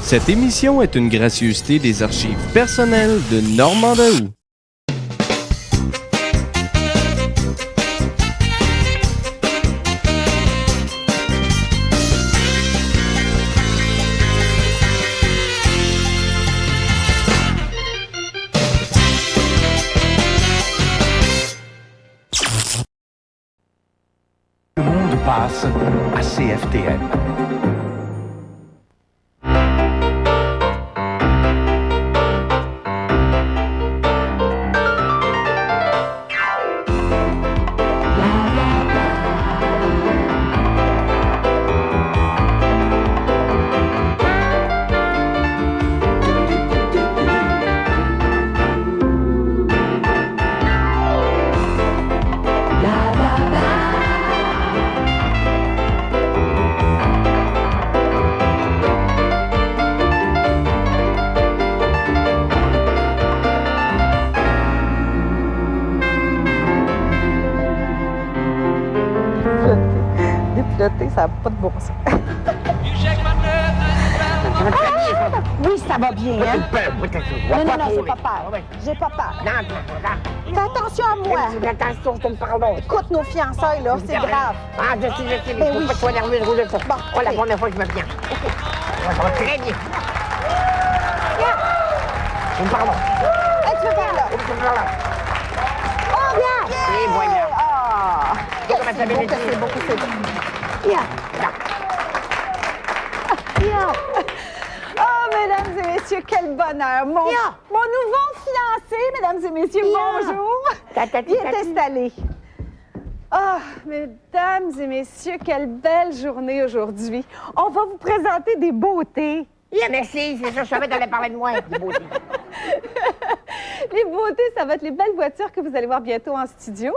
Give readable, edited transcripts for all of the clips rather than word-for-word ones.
Cette émission est une gracieuseté des archives personnelles de Normand Daoust. Le monde passe à CFTM. Ça n'a pas de bon sens. Oui, ça va bien, hein? Non, j'ai pas peur. J'ai pas peur. Fais attention à moi. Attention, je te parle. Écoute, nos fiançailles, là, c'est grave. Ah, je sais, Ben mais oui. faut pas que tu sois nerveuse, roule de ça. Bon, Oh, la ok. première fois que je me viens. Ça va très bien. Pardon. Hey, tu veux faire là? Oh, bien! Et voilà. Ah! Comment ça C'est beau, vient que c'est beau, que c'est beau. Bien. Bien. Oh, mesdames et messieurs, quel bonheur. Mon nouveau fiancé, mesdames et messieurs, bonjour. Il est installé. Ah, mesdames et messieurs, quelle belle journée aujourd'hui. On va vous présenter des beautés. Yeah, merci, c'est ça, je savais que t'allais parler de moi, des beautés. Les beautés, ça va être les belles voitures que vous allez voir bientôt en studio.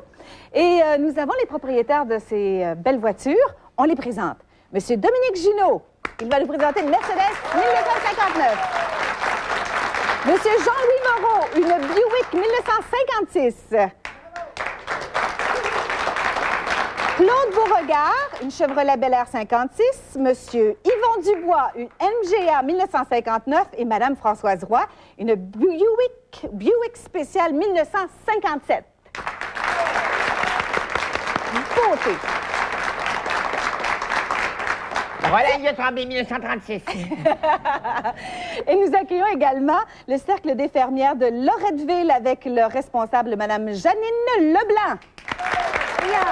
Et nous avons les propriétaires de ces belles voitures. On les présente. Monsieur Dominique Junot, il va nous présenter une Mercedes 1959. Monsieur Jean-Louis Moreau, une Buick 1956. Claude Beauregard, une Chevrolet Bel Air 56. Monsieur Yvon Dubois, une MGA 1959. Et Madame Françoise Roy, une Buick spéciale 1957. Beauté. Voilà, il y a Tremblay 1936. Et nous accueillons également le Cercle des fermières de Loretteville avec leur responsable, Madame Janine Leblanc. Bien.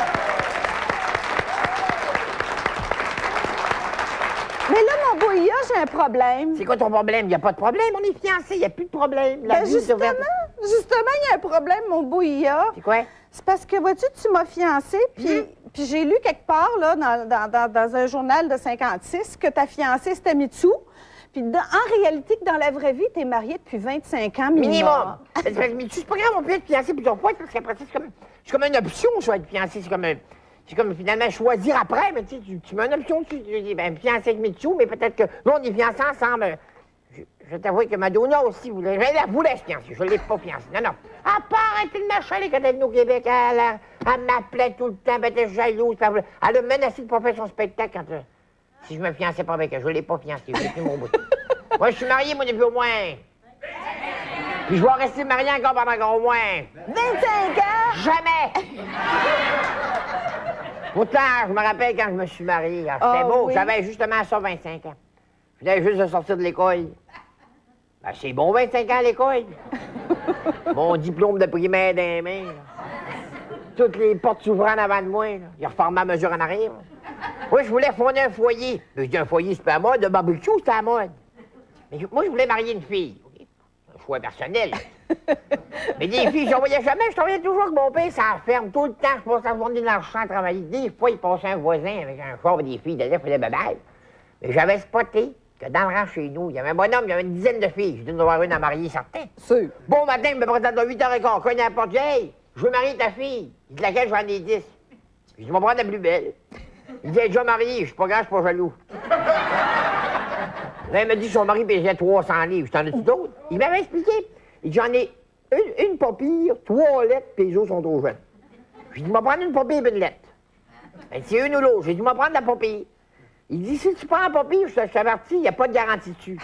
Mais là, mon beau IA, j'ai un problème. C'est quoi ton problème? Il n'y a pas de problème, on est fiancés, il n'y a plus de problème. La Ben vie est ouverte. justement, il y a un problème, mon beau IA. C'est quoi? C'est parce que, vois-tu, tu m'as fiancé, puis j'ai lu quelque part, là, dans un journal de 56, que ta fiancée, c'était Mitsou. Puis en réalité, que dans la vraie vie, t'es marié depuis 25 ans Minimum. Mais c'est pas grave, on peut être fiancé plusieurs fois, parce qu'après ça, c'est comme une option, ça, être fiancé. C'est comme finalement choisir après, mais tu sais, tu mets une option dessus. Tu dis, ben, fiancé avec Mitsou, mais peut-être que nous, on est fiancés ensemble. Je t'avoue que Madonna aussi voulait. Je la voulais fiancée, je ne l'ai pas fiancée. Non. À part arrêter de m'achaler quand elle venait au Québec, elle m'appelait tout le temps, elle était jalouse. Elle a menacé de ne pas faire son spectacle quand, si je me fiançais pas avec elle. Je ne l'ai pas fiancée, j'ai pris mon bout. Moi, je suis marié, moi, depuis au moins. Puis je vais rester marié encore pendant au moins. 25 ans! Jamais! Pourtant, je me rappelle quand je me suis marié. C'était Ah, beau. oui. J'avais justement ça, 25 ans. Je venais juste de sortir de l'école. Ben, c'est bon, 25 ans à l'école. Mon diplôme de primaire dans les mains. Là. Toutes les portes s'ouvrant en avant de moi. Là. Il reformait à mesure en arrière. Moi, je voulais fonder un foyer. Mais je dis, un foyer, c'est pas à mode. De barbecue, c'est à mode. Mais moi, je voulais marier une fille. Un choix personnel. Mais des filles, j'en voyais jamais. Je travaillais toujours avec mon père, ça ferme tout le temps. Je passais la journée dans le champ à travailler. Des fois, il passait un voisin avec un char et des filles. D'ailleurs, il faisait babaille. Mais j'avais spoté que dans le rang chez nous, il y avait un bonhomme, il y avait une dizaine de filles. Je devais en avoir une à marier, certain. Sûr. Bon matin, il me présente à 8h15, cogne à la porte. Hey, je veux marier ta fille. Il dit laquelle, j'en ai 10. Je dis, je vais prendre la plus belle. Il dit, elle est déjà mariée. Je suis pas grave, je suis pas jaloux. Là, il m'a dit, son mari pesait 300 livres. Je t'en ai-tu d'autres? Il m'avait expliqué. Il dit, j'en ai une pas pire, 3 lettres, puis les autres sont trop jeunes. J'ai dit, je vais prendre une pas pire et une lettre. Ben, c'est une ou l'autre. J'ai dit, je vais prendre la pas pire. Il dit, si tu prends pas pire, je t'avertis, il n'y a pas de garantie dessus.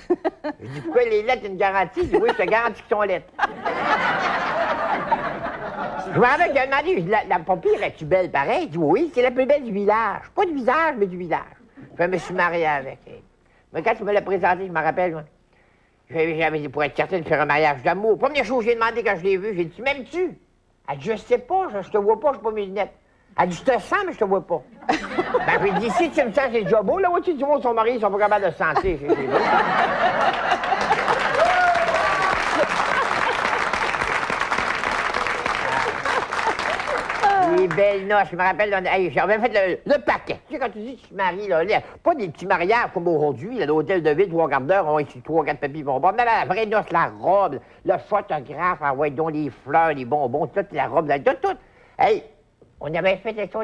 Je dis, pourquoi les lettres ont une garantie? Il dit, oui, je te garantis qu'ils sont lettres. Je me rappelle qu'il a demandé, je dis, la pompière, es-tu belle pareil? Il dit, oui, c'est la plus belle du village. Pas du visage, mais du village. Je me suis marié avec elle. Mais quand tu me l'as présenté, je me rappelle, moi, j'avais dit, pour être certain de faire un mariage d'amour. Première chose que j'ai demandé quand je l'ai vu, j'ai dit, tu m'aimes-tu? Elle dit, je sais pas, je te vois pas, je suis pas mes lunettes. Elle dit, je te sens, mais je te vois pas. Ben, j'ai dit, si tu me sens, c'est déjà beau. La moitié du monde, son mari, ils sont pas capables de se sentir. Les belles noces, je me rappelle, j'avais fait le paquet. Tu sais, quand tu dis que tu te maries, là, pas des petits mariages comme aujourd'hui, l'hôtel de ville, 3 quarts d'heure, on a ici 3 4 papiers bonbons. Non, la vraie noce, la robe, le photographe, envoie donc les fleurs, les bonbons, toute la robe, tout. Hey, on avait fait ça,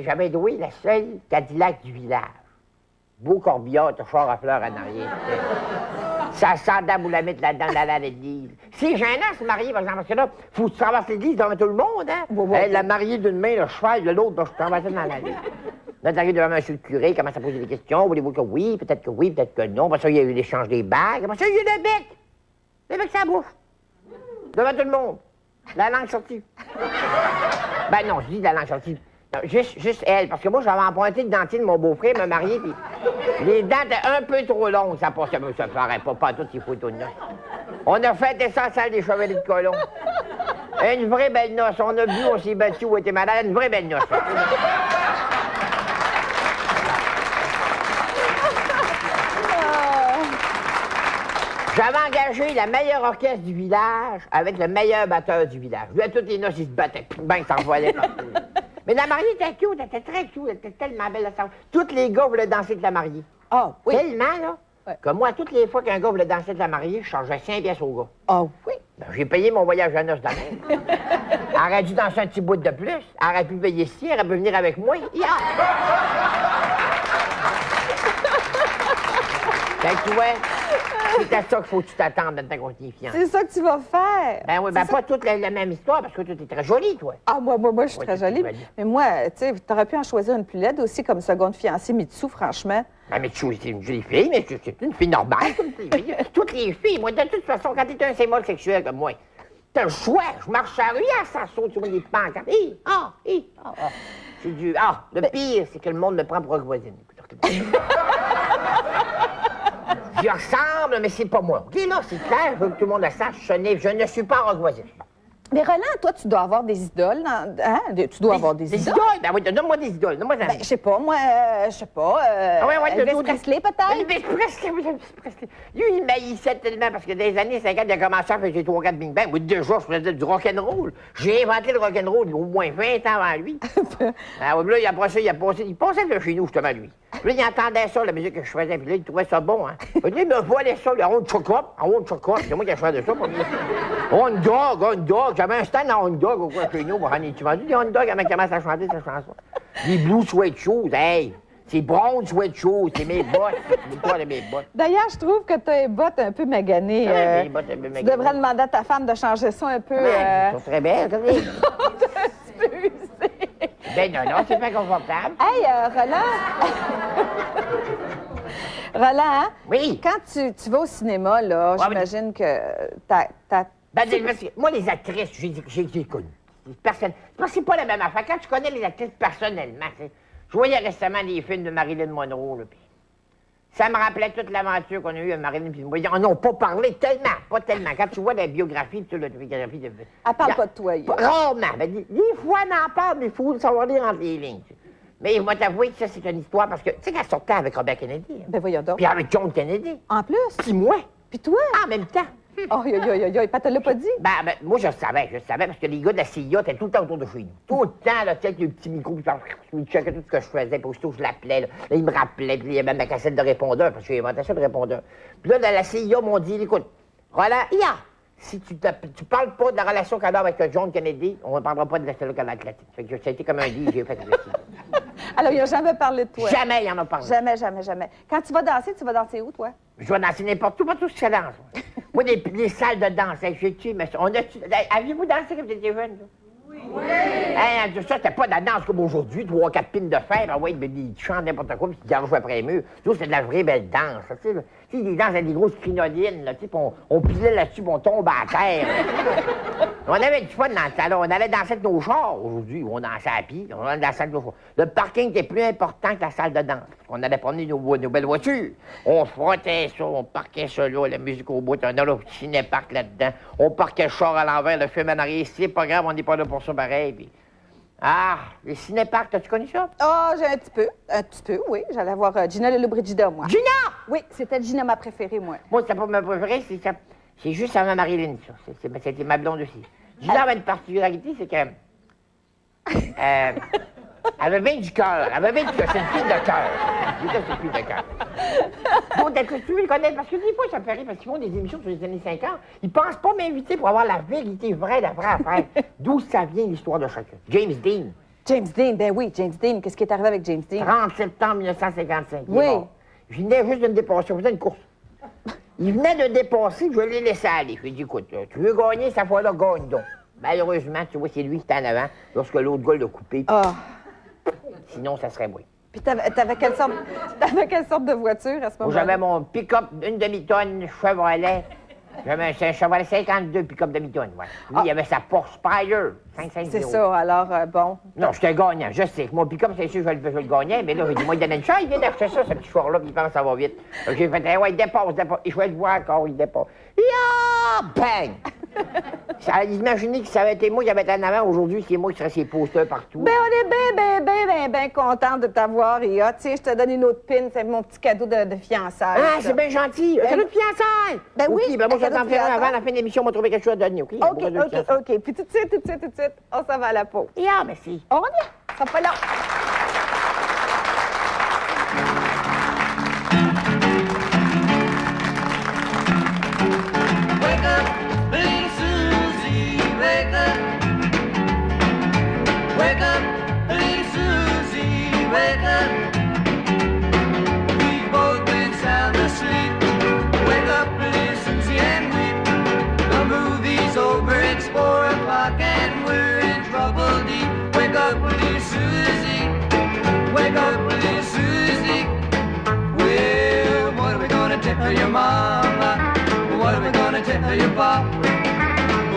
j'avais loué la seule Cadillac du village. Beau corbillard, t'as char à fleurs en arrière. Ça sent d'âme ou la mettre là-dedans, dans l'église. C'est gênant, se marier, par exemple, parce que là, faut que tu traverses l'église devant tout le monde, hein? Hey, la mariée d'une main, le cheval de l'autre, je traversais dans l'allée. Là, t'arrives devant monsieur le curé, commence à poser des questions. Voulez-vous que oui, peut-être que non. Après ça, il y a eu l'échange des bagues. Après ça, il y a eu le bec. Le bec, ça bouche. Devant tout le monde. La langue sortie. Ben non, je dis la langue sortie. Non, juste elle, parce que moi, j'avais emprunté le dentier de mon beau-frère, me marier, puis les dents étaient un peu trop longues, ça passait, mais ça ferait pas toutes ces photos de noces. On a fait ça à la salle des chevaliers de colon. Une vraie belle noce, on a bu, on s'est battu, on était malade, une vraie belle noce. J'avais engagé la meilleure orchestre du village avec le meilleur batteur du village. Lui, à toutes les noces, ils se battaient, bang, s'envolaient partout. Mais la mariée était cute, elle était très cute, elle était tellement belle. Tous les gars voulaient danser avec la mariée. Ah, oui. Tellement, là, que moi, toutes les fois qu'un gars voulait danser avec la mariée, je chargeais 5 pièces au gars. Ah, oui. Ben, j'ai payé mon voyage à noces d'année. Elle aurait dû danser un petit bout de plus. Elle aurait pu payer ici, elle aurait pu venir avec moi. Yeah. Fait que tu vois, c'est à ça qu'il faut que tu t'attendes dans ta confiance. C'est ça que tu vas faire. Ben oui, ben pas toute la même histoire, parce que toi, t'es très jolie, toi. Ah, moi, je suis très jolie. Mais moi, tu sais, t'aurais pu en choisir une plus laide aussi comme seconde fiancée Mitsu, franchement. Ben, Mitsu, c'est une jolie fille, mais c'est une fille normale, comme toutes les filles. Moi, de toute façon, quand t'es un symbole sexuel comme moi, t'as le choix. Je marche à la rue, ça saute, tu vois des pancartes. C'est du... le pire, c'est que le monde me prend pour une voisine. J'y ressemble, mais c'est pas moi. OK, là, c'est clair, je veux que tout le monde le sache, je ne suis pas rock voisine. Mais Roland, toi, tu dois avoir des idoles. Tu dois avoir des idoles. Ben oui, donne-moi des idoles. Donne-moi des... Ben, je sais pas, moi, Elvis Presley, peut-être? Elvis Presley, oui, Elvis Presley. Lui, il m'haïssait tellement parce que dans les années 50, il a commencé à faire ses 3-4 Bing Bang. Moi, déjà, je faisais du rock'n'roll. J'ai inventé le rock'n'roll au moins 20 ans avant lui. Là, il passait de chez nous, justement, lui. Puis là, il entendait ça, la musique que je faisais, puis là, il trouvait ça bon, hein. Il dit, mais voilà ça, le Ron Chocop, c'est moi qui ai choisi ça. On dog. J'avais un stand à Honda au coin chez nous. Tu m'as dit des Honda quand il commence à chanter cette chanson. Les Blue Sweat Shoes, hey! C'est Brown Sweat Shoes, c'est mes bottes. C'est quoi de mes bottes? D'ailleurs, je trouve que tu as les bottes un peu maganées. Les bottes un peu maganées. Tu devrais demander à ta femme de changer ça un peu. Elles sont très belles, regardez. un petit peu usées. Ben non, c'est pas confortable. Hey, Roland! Roland, hein? Oui? Quand tu vas au cinéma, là, j'imagine que Ben, parce que moi, les actrices, j'ai connu. Parce que c'est pas la même affaire. Quand tu connais les actrices personnellement, je voyais récemment des films de Marilyn Monroe, là, puis ça me rappelait toute l'aventure qu'on a eue avec Marilyn, puis ils en ont pas parlé tellement, pas tellement. Quand tu vois la biographie, tu la biographie de... Elle parle pas de toi, rarement. Ben, des fois, elle en parle, mais il faut savoir lire entre les lignes. Mais je vais t'avouer que ça, c'est une histoire, parce que, tu sais qu'elle sortait avec Robert Kennedy. Hein? Ben voyons donc. Puis avec John Kennedy. En plus? 6 mois. Puis toi? En même temps. Oh, pas te l'a pas dit? Ben, moi, je savais, parce que les gars de la CIA étaient tout le temps autour de chez nous. Tout le temps, là, tu sais, avec le petit micro, puis ils checkaient tout ce que je faisais, puis aussitôt, je l'appelais, là, ils me rappelaient, puis il y avait ma cassette de répondeur, parce que j'ai inventé ça de répondeur. Puis là, dans la CIA, m'ont dit, écoute, Roland, si tu parles pas de la relation qu'elle a avec John Kennedy, on ne parlera pas de la relation atlantique. Fait que ça a été comme un dit, j'ai fait ça. Alors, il n'a jamais parlé de toi? Jamais, il en a parlé. Jamais. Quand tu vas danser où, toi? Je vais danser n'importe où, pas tout ce que ça danse. Moi, des salles de danse, j'ai-tu, mais aviez-vous dansé quand vous étiez jeune? Hein, ça, c'était pas de la danse comme aujourd'hui, 3-4 pines de fer, ah ouais, tu chantes n'importe quoi, puis tu gardes après les murs. Ça, c'est de la vraie belle danse, tu sais. Tu sais, des danses avec des grosses crinolines, là, tu sais, on pilait là-dessus, puis on tombe à terre. On avait du fun dans le salon. On allait danser avec nos chars. Aujourd'hui, on dansait à pied, on allait danser avec nos chars. Le parking était plus important que la salle de danse. On allait promener nos belles voitures. On frottait ça, on parquait ça là, la musique au bout, on a le ciné-parc là-dedans. On parquait le char à l'envers, le film en arrière. C'est pas grave, on n'est pas là pour ça pareil. Puis... Ah, les ciné-parcs, t'as-tu connu ça? Ah, j'ai un petit peu, oui. J'allais voir Gina Lollobrigida, moi. Gina! Oui, c'était Gina ma préférée, moi. Moi, c'était pas ma préférée, c'est juste avant Marilyn, ça. C'était ma blonde aussi. Gina avait une particularité, c'est que... elle avait bien du cœur. Elle avait bien du cœur. C'est une fille de cœur. C'est une fille de cœur. Donc, est-ce que tu veux le connaître? Parce que des fois, ça me fait rire, parce qu'ils font des émissions sur les années 50. Ils pensent pas m'inviter pour avoir la vérité vraie, la vraie affaire. D'où ça vient l'histoire de chacun. James Dean. James Dean, ben oui, James Dean. Qu'est-ce qui est arrivé avec James Dean? 30 septembre 1955. Oui. Je venais juste de me dépasser. On faisait une course. Il venait de dépasser, je l'ai laissé aller. Je lui ai dit, écoute, tu veux gagner, cette fois-là, gagne donc. Malheureusement, tu vois, c'est lui qui était en avant lorsque l'autre gars l'a coupé. Ah. Sinon, ça serait moi. Puis t'avais quelle sorte de voiture à ce moment-là? J'avais mon pick-up d'une demi-tonne Chevrolet. J'avais un Chevrolet 52 pick-up demi-tonne, ouais. Lui, il avait sa Porsche Spire 550. C'est ça, alors, bon. Non, j'étais gagnant, je sais. Mon pick-up, c'est sûr, je le gagnais, mais là, j'ai dit, moi, il donnait une chance, il vient d'acheter ça, ce petit char-là, puis il pense que ça va vite. Donc, j'ai fait, ouais, il dépasse. Et je vais le voir encore, il dépasse. Ya! Bang! Ça, imaginez que ça avait été moi qui avait été en avant. Aujourd'hui, c'est moi qui serais ses posters partout. Ben, on est bien contents de t'avoir, Ria. Tiens, je te donne une autre pin, c'est mon petit cadeau de fiançailles. Ah, c'est bien gentil. Un cadeau de fiançailles. Ben oui, OK, ben moi, un je vais cadeau t'en de faire un fiançailles. avant la fin de l'émission, on va trouver quelque chose à donner, OK? OK. Puis tout de suite, on s'en va à la pause. Ya, merci. On revient. Ça sera pas là. Wake up, little Susie, wake up. Wake up, little Susie, wake up. We've both been sound asleep. Wake up, little Susie, and weep. The movie's over, it's 4 o'clock, and we're in trouble deep. Wake up, little Susie. Wake up, little Susie. Well, what are we gonna tell your mama? What are we gonna tell your papa?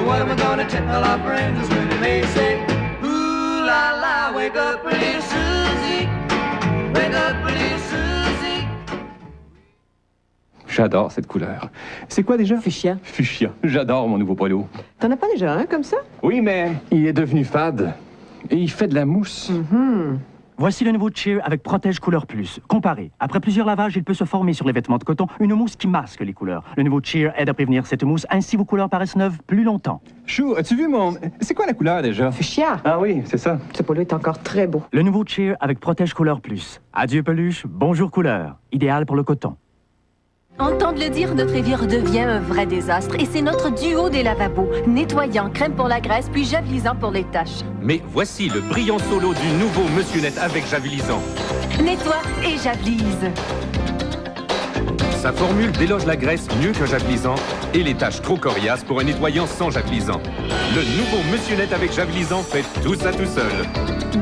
What are we gonna tell our friends when they say, ooh la la, wake up, little Susie. Wake up, little Susie. J'adore cette couleur. C'est quoi déjà? Fuchsia. Fuchsia. J'adore mon nouveau polo. T'en as pas déjà un comme ça? Oui, mais il est devenu fade. Et il fait de la mousse. Voici le nouveau Cheer avec Protège Couleur Plus. Comparé. Après plusieurs lavages, il peut se former sur les vêtements de coton une mousse qui masque les couleurs. Le nouveau Cheer aide à prévenir cette mousse, ainsi vos couleurs paraissent neuves plus longtemps. Chou, as-tu vu mon... C'est quoi la couleur déjà? Fuchsia. Ah oui, c'est ça. Ce polo est encore très beau. Le nouveau Cheer avec Protège Couleur Plus. Adieu peluche, bonjour couleur. Idéal pour le coton. Entendre le dire, notre évier devient un vrai désastre. Et c'est notre duo des lavabos. Nettoyant, crème pour la graisse, puis javelisant pour les taches. Mais voici le brillant solo du nouveau Monsieur Net avec javelisant. Nettoie et javelise. Sa formule déloge la graisse mieux qu'un javelisant et les taches trop coriaces pour un nettoyant sans javelisant. Le nouveau Monsieur Net avec javelisant fait tout ça tout seul.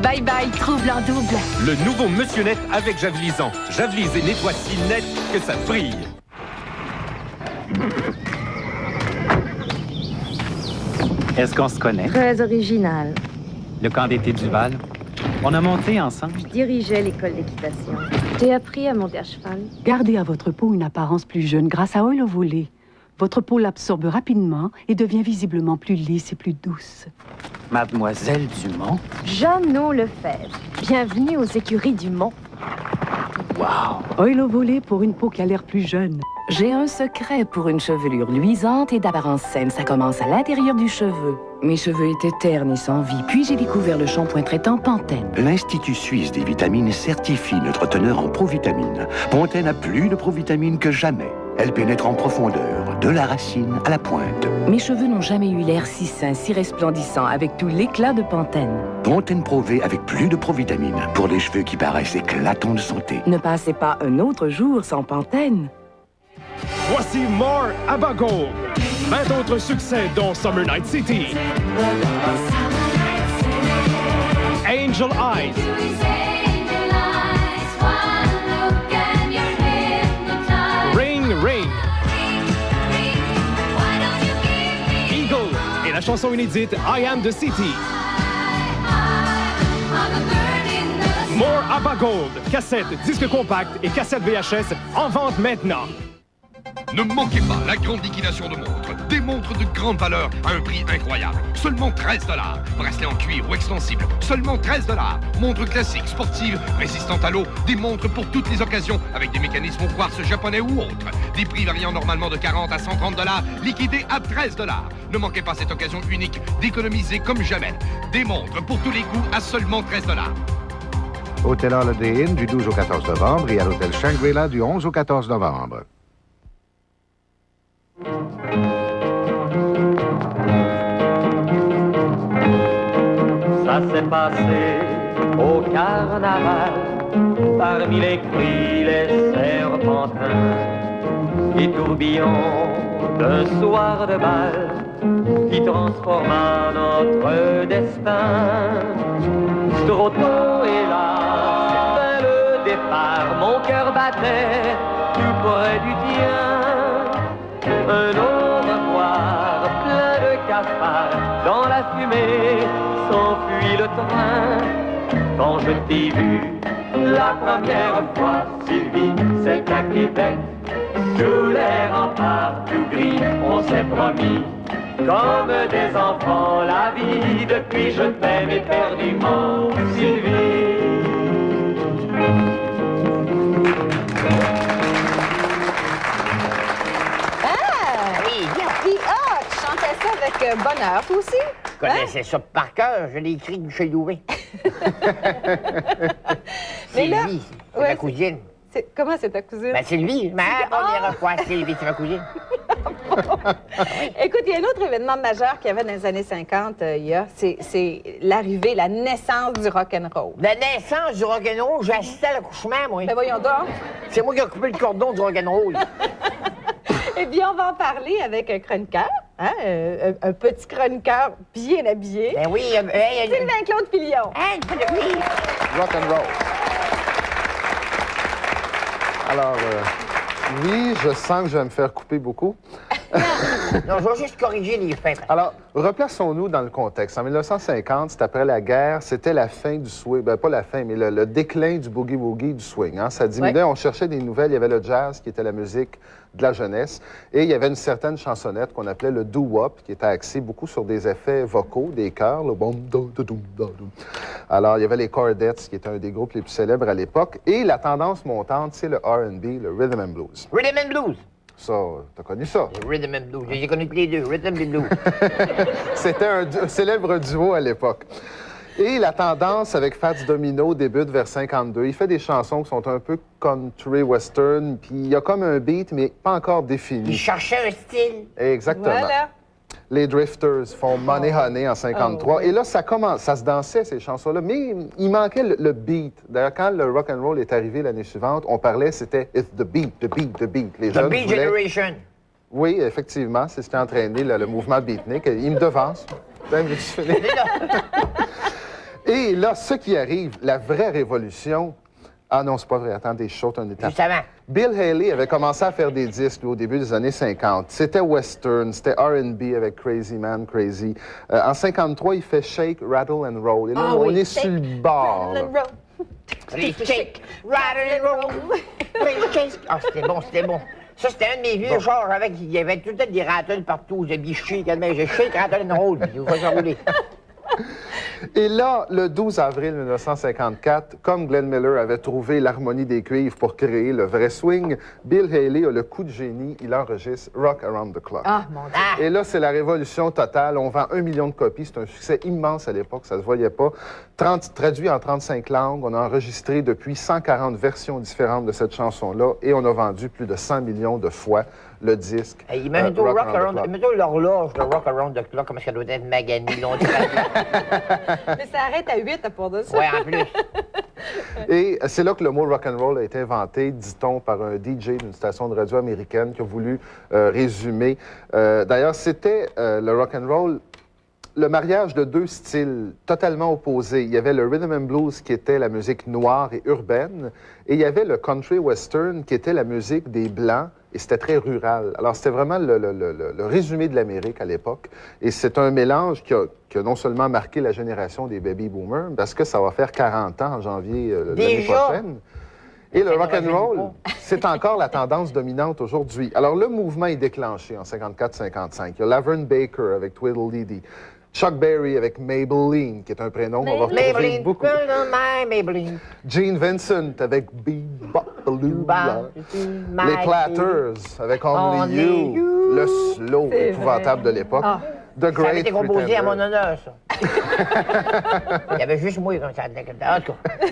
Bye bye, trouble en double. Le nouveau Monsieur Net avec javelisant. Javelise et nettoie si net que ça brille. Est-ce qu'on se connaît? Très original. Le camp d'été Duval. On a monté ensemble. Je dirigeais l'école d'équitation. J'ai appris à monter à cheval. Gardez à votre peau une apparence plus jeune grâce à Oil Ovulé. Votre peau l'absorbe rapidement et devient visiblement plus lisse et plus douce. Mademoiselle Dumont. Jeannot Lefebvre. Bienvenue aux écuries du Mont. Wow! Oil Ovulé pour une peau qui a l'air plus jeune. J'ai un secret pour une chevelure luisante et d'apparence saine. Ça commence à l'intérieur du cheveu. Mes cheveux étaient ternes et sans vie. Puis j'ai découvert le shampoing traitant Pantene. L'Institut suisse des vitamines certifie notre teneur en provitamine. Pantene a plus de provitamine que jamais. Elle pénètre en profondeur, de la racine à la pointe. Mes cheveux n'ont jamais eu l'air si sain, si resplendissant, avec tout l'éclat de Pantene. Pantene Pro V avec plus de provitamine pour des cheveux qui paraissent éclatants de santé. Ne passez pas un autre jour sans Pantene. Voici More Abago. 20 autres succès dont Summer Night City. Angel Eyes. Ring, Ring. Eagle et la chanson inédite I Am the City. More ABBA Gold, cassette, disque compact et cassette VHS en vente maintenant. Ne manquez pas la grande liquidation de montres. Des montres de grande valeur à un prix incroyable. Seulement 13 $. Bracelets en cuir ou extensibles. Seulement 13 $. Montres classiques, sportives, résistantes à l'eau. Des montres pour toutes les occasions avec des mécanismes au quartz japonais ou autres. Des prix variant normalement de 40 à 130 $, liquidés à 13 $. Ne manquez pas cette occasion unique d'économiser comme jamais. Des montres pour tous les goûts à seulement 13 $. Hôtel Holiday Inn du 12 au 14 novembre et à l'hôtel Shangri-La du 11 au 14 novembre. Ça s'est passé au carnaval, parmi les cris, les serpentins, et tourbillon d'un soir de bal qui transforma notre destin. Trop tôt, hélas, c'était le départ, mon cœur battait tout près du tien. Un au revoir, plein de cafards, dans la fumée s'enfuit le train. Quand je t'ai vu la première fois, Sylvie, c'est à Québec, sous les remparts tout gris, on s'est promis, comme des enfants, la vie. Depuis je t'aime éperdument, Sylvie. Tu chantais ça avec bonheur, toi aussi? Je connaissais ça par cœur, je l'ai écrit de chez Louis. Mais là, Sylvie, c'est ma cousine. Comment c'est ta cousine? Ben, Sylvie, ma première fois, Sylvie, c'est ma cousine. Écoute, il y a un autre événement majeur qu'il y avait dans les années 50, c'est l'arrivée, la naissance du rock'n'roll. La naissance du rock'n'roll, j'ai assisté à l'accouchement, moi. Ben voyons donc. C'est moi qui ai coupé le cordon du rock'n'roll. Eh bien, on va en parler avec un chroniqueur, hein, un petit chroniqueur bien habillé. Ben oui, Sylvain-Claude Filion. Hey, oui. Rock'n'roll. Alors, oui, je sens que je vais me faire couper beaucoup. Non, je vais juste corriger les faits. Alors, replaçons-nous dans le contexte. En 1950, c'est après la guerre, c'était la fin du swing. Ben, pas la fin, mais le déclin du boogie-woogie, du swing. Hein? Ça diminuait, on cherchait des nouvelles. Il y avait le jazz, qui était la musique de la jeunesse. Et il y avait une certaine chansonnette qu'on appelait le doo-wop, qui était axée beaucoup sur des effets vocaux, des chœurs, le bom, do, do, do, do, do. Alors, il y avait les Chordettes, qui étaient un des groupes les plus célèbres à l'époque. Et la tendance montante, c'est le R&B, le Rhythm and Blues. Rhythm and Blues. Ça, t'as connu ça? Rhythm and Blues. J'ai connu tous les deux, Rhythm and Blues. C'était un célèbre duo à l'époque. Et la tendance avec Fats Domino débute vers 52. Il fait des chansons qui sont un peu country western, puis il y a comme un beat, mais pas encore défini. Il cherchait un style. Exactement. Voilà. Les Drifters font Money Honey en 53. Oh, oui. Et là, ça commence, ça se dansait, ces chansons-là, mais il manquait le beat. D'ailleurs, quand le rock and roll est arrivé l'année suivante, on parlait, c'était « It's the beat, the beat, the beat ». Les The Beat Generation. Oui, effectivement, c'est ce qui a entraîné le mouvement beatnik. Il me devance. Et là, ce qui arrive, la vraie révolution... Ah non, c'est pas vrai. Attendez, je saute un étape. Juste avant. Bill Haley avait commencé à faire des disques lui, au début des années 50. C'était western, c'était R&B avec Crazy Man, Crazy. En 53, il fait Shake, Rattle and Roll. Et là, on est sur le bord. Shake, rattle and roll. Ah, c'était bon, c'était bon. Ça, c'était un de mes vieux chars avec, il y avait tout le temps des rattles partout. J'ai biché, j'ai shake, rattle and roll. Puis, je vais rouler. Et là, le 12 avril 1954, comme Glenn Miller avait trouvé l'harmonie des cuivres pour créer le vrai swing, Bill Haley a le coup de génie, il enregistre Rock Around the Clock. Ah, mon Dieu. Et là, c'est la révolution totale. On vend 1 million de copies. C'est un succès immense à l'époque, ça se voyait pas. Traduit en 35 langues. On a enregistré depuis 140 versions différentes de cette chanson-là et on a vendu plus de 100 millions de fois le disque. Il met l'horloge de Rock Around the Clock, comment ça doit être magané. Mais ça arrête à 8 pour de ça. Oui, en plus. Et c'est là que le mot rock'n'roll a été inventé, dit-on, par un DJ d'une station de radio américaine qui a voulu résumer. D'ailleurs, c'était le rock'n'roll. le mariage de deux styles totalement opposés. Il y avait le rhythm and blues qui était la musique noire et urbaine, et il y avait le country western qui était la musique des Blancs, et c'était très rural. Alors, c'était vraiment le résumé de l'Amérique à l'époque. Et c'est un mélange qui a non seulement marqué la génération des baby boomers, parce que ça va faire 40 ans en janvier l'année prochaine. Et le rock'n'roll, c'est encore la tendance dominante aujourd'hui. Alors, le mouvement est déclenché en 54-55. Il y a Laverne Baker avec Tweedledee, Chuck Berry avec Maybelline, qui est un prénom qu'on va retrouver beaucoup. Maybelline. Gene Vincent avec Bebop-a-Lula. Les Platters avec Only You. Le slow épouvantable de l'époque. The Ça avait Great été composé à Pretender. mon honneur, ça. Il y avait juste moi comme ça. En tout cas.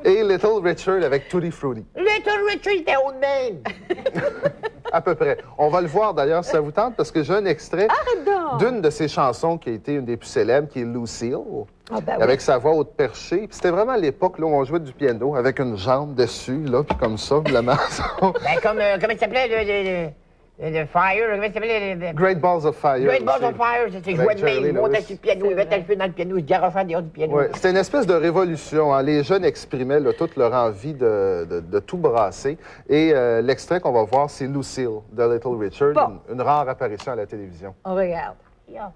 Et Little Richard avec Tutti Frutti. Little Richard était haut de même. À peu près. On va le voir d'ailleurs si ça vous tente, parce que j'ai un extrait d'une de ses chansons qui a été une des plus célèbres, qui est Lucille, avec sa voix haute perchée. Puis c'était vraiment l'époque là, où on jouait du piano avec une jambe dessus, là, puis comme ça, la maçon. Ben, comment il s'appelait, le Fire, comment il s'appelait? Great Balls of Fire. Great Balls aussi. of Fire, c'était Avec joué de Jerry même. Il montait Lewis. sur le piano, il mettait le feu dans le piano, il se garochait dehors du piano. Ouais, c'était une espèce de révolution. Hein. Les jeunes exprimaient là, toute leur envie de tout brasser. Et l'extrait qu'on va voir, c'est Lucille de Little Richard, une rare apparition à la télévision. On regarde. Yeah.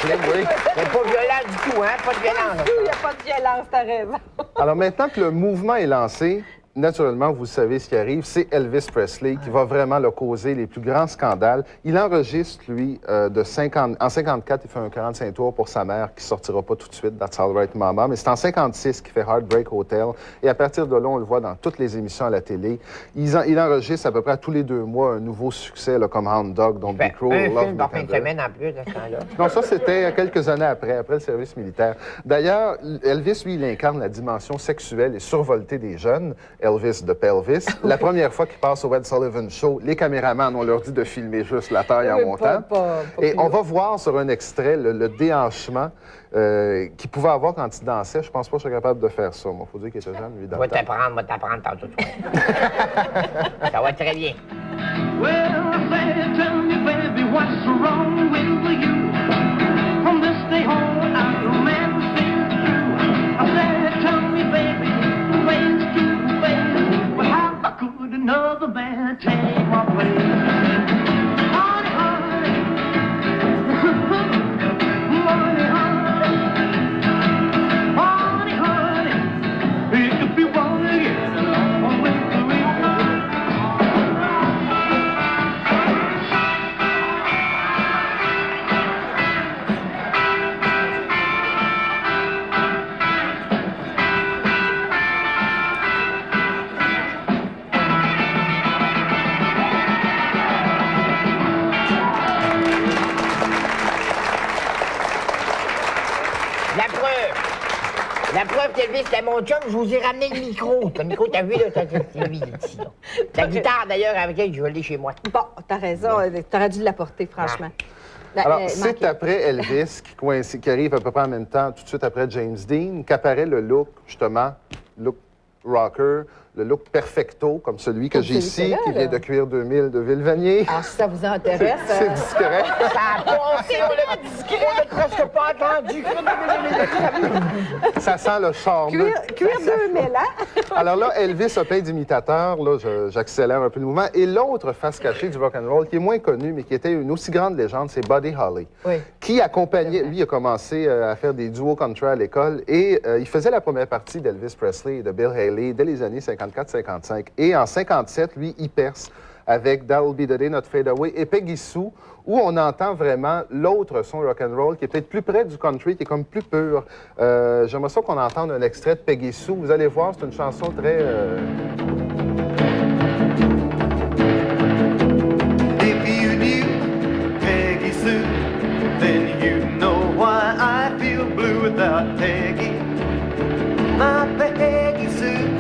Oui. Mais pas violent du tout, hein? Pas de violence. Il n'y a pas de violence, t'as raison. Alors maintenant que le mouvement est lancé, naturellement, vous savez ce qui arrive, c'est Elvis Presley qui va vraiment là, causer les plus grands scandales. Il enregistre, lui, en 54, il fait un 45 tours pour sa mère qui sortira pas tout de suite, That's All Right Mama, mais c'est en 56 qu'il fait Heartbreak Hotel. Et à partir de là, on le voit dans toutes les émissions à la télé. Il enregistre à peu près à tous les 2 mois un nouveau succès, là, comme Hound Dog, Don't Be Cruel, Un Love film Me par fin de Tender. semaine en plus de ce temps-là. Non, ça, c'était quelques années après le service militaire. D'ailleurs, Elvis, lui, il incarne la dimension sexuelle et survoltée des jeunes. Elvis de Pelvis. La première fois qu'il passe au Ed Sullivan Show, les caméramans, on leur dit de filmer juste la taille en montant. Et on va voir sur un extrait le déhanchement qu'il pouvait avoir quand il dansait. Je pense pas que je serais capable de faire ça. Il faut dire qu'il était jeune, lui, dans le temps. Va t'apprendre tantôt. Ça va très bien. Well, say, tell me, baby, what's wrong with you? From this day on, our romance is through. I said, tell me, baby, the ways to fail. But how could another man take my place? Honey, honey, honey, honey, honey, it could be wrong again. Always the way. La preuve qu'Elvis, c'était mon chum, je vous ai ramené le micro. Le micro, t'as vu, là, c'est lui, ici, là. La guitare, d'ailleurs, avec elle, je l'ai chez moi. Bon, t'as raison. T'aurais dû l'apporter, franchement. Alors, c'est après Elvis, qui arrive à peu près en même temps, tout de suite après James Dean, qu'apparaît le look, justement, look rocker, le look perfecto, comme celui que j'ai ici, qui vient de Cuir 2000 de Villevanier. Alors, si ça vous intéresse... C'est discret. Ça a passé, on l'a presque pas entendu. Ça sent le charme. Cuir 2000, hein? Alors là, Elvis a plein d'imitateurs. Là, j'accélère un peu le mouvement. Et l'autre face cachée du rock'n'roll, qui est moins connu, mais qui était une aussi grande légende, c'est Buddy Holly. Oui. Qui accompagnait... Lui, il a commencé à faire des duos country à l'école. Et il faisait la première partie d'Elvis Presley et de Bill Haley dès les années 54-55. Et en 57, lui, il perce avec That'll Be the Day, Not Fade Away, et Peggy Sue, où on entend vraiment l'autre son rock'n'roll, qui est peut-être plus près du country, qui est comme plus pur. J'aimerais ça qu'on entende un extrait de Peggy Sue. Vous allez voir, c'est une chanson très... If you knew Peggy Sue, then you know why I feel blue without Peggy. My Peggy Sue.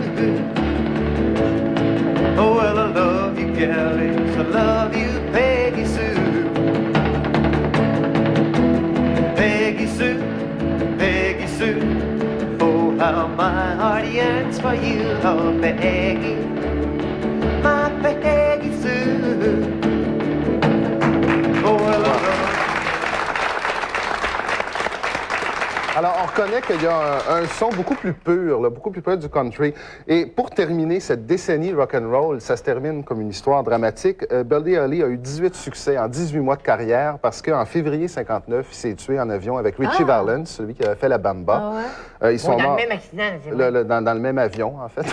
Oh, well, I love you, galleys. I love you, Peggy Sue. Peggy Sue, Peggy Sue. Oh, how my heart yearns for you, oh, Peggy. My Peggy Sue. Oh, well, I love Alors, on reconnaît qu'il y a un son beaucoup plus pur, là, beaucoup plus près du country. Et pour terminer cette décennie rock'n'roll, ça se termine comme une histoire dramatique. Buddy Holly a eu 18 succès en 18 mois de carrière parce qu'en février 59, il s'est tué en avion avec Richie Valens, celui qui avait fait la Bamba. Ah ouais? Ils sont dans morts le même accident, c'est vrai. dans le même avion, en fait.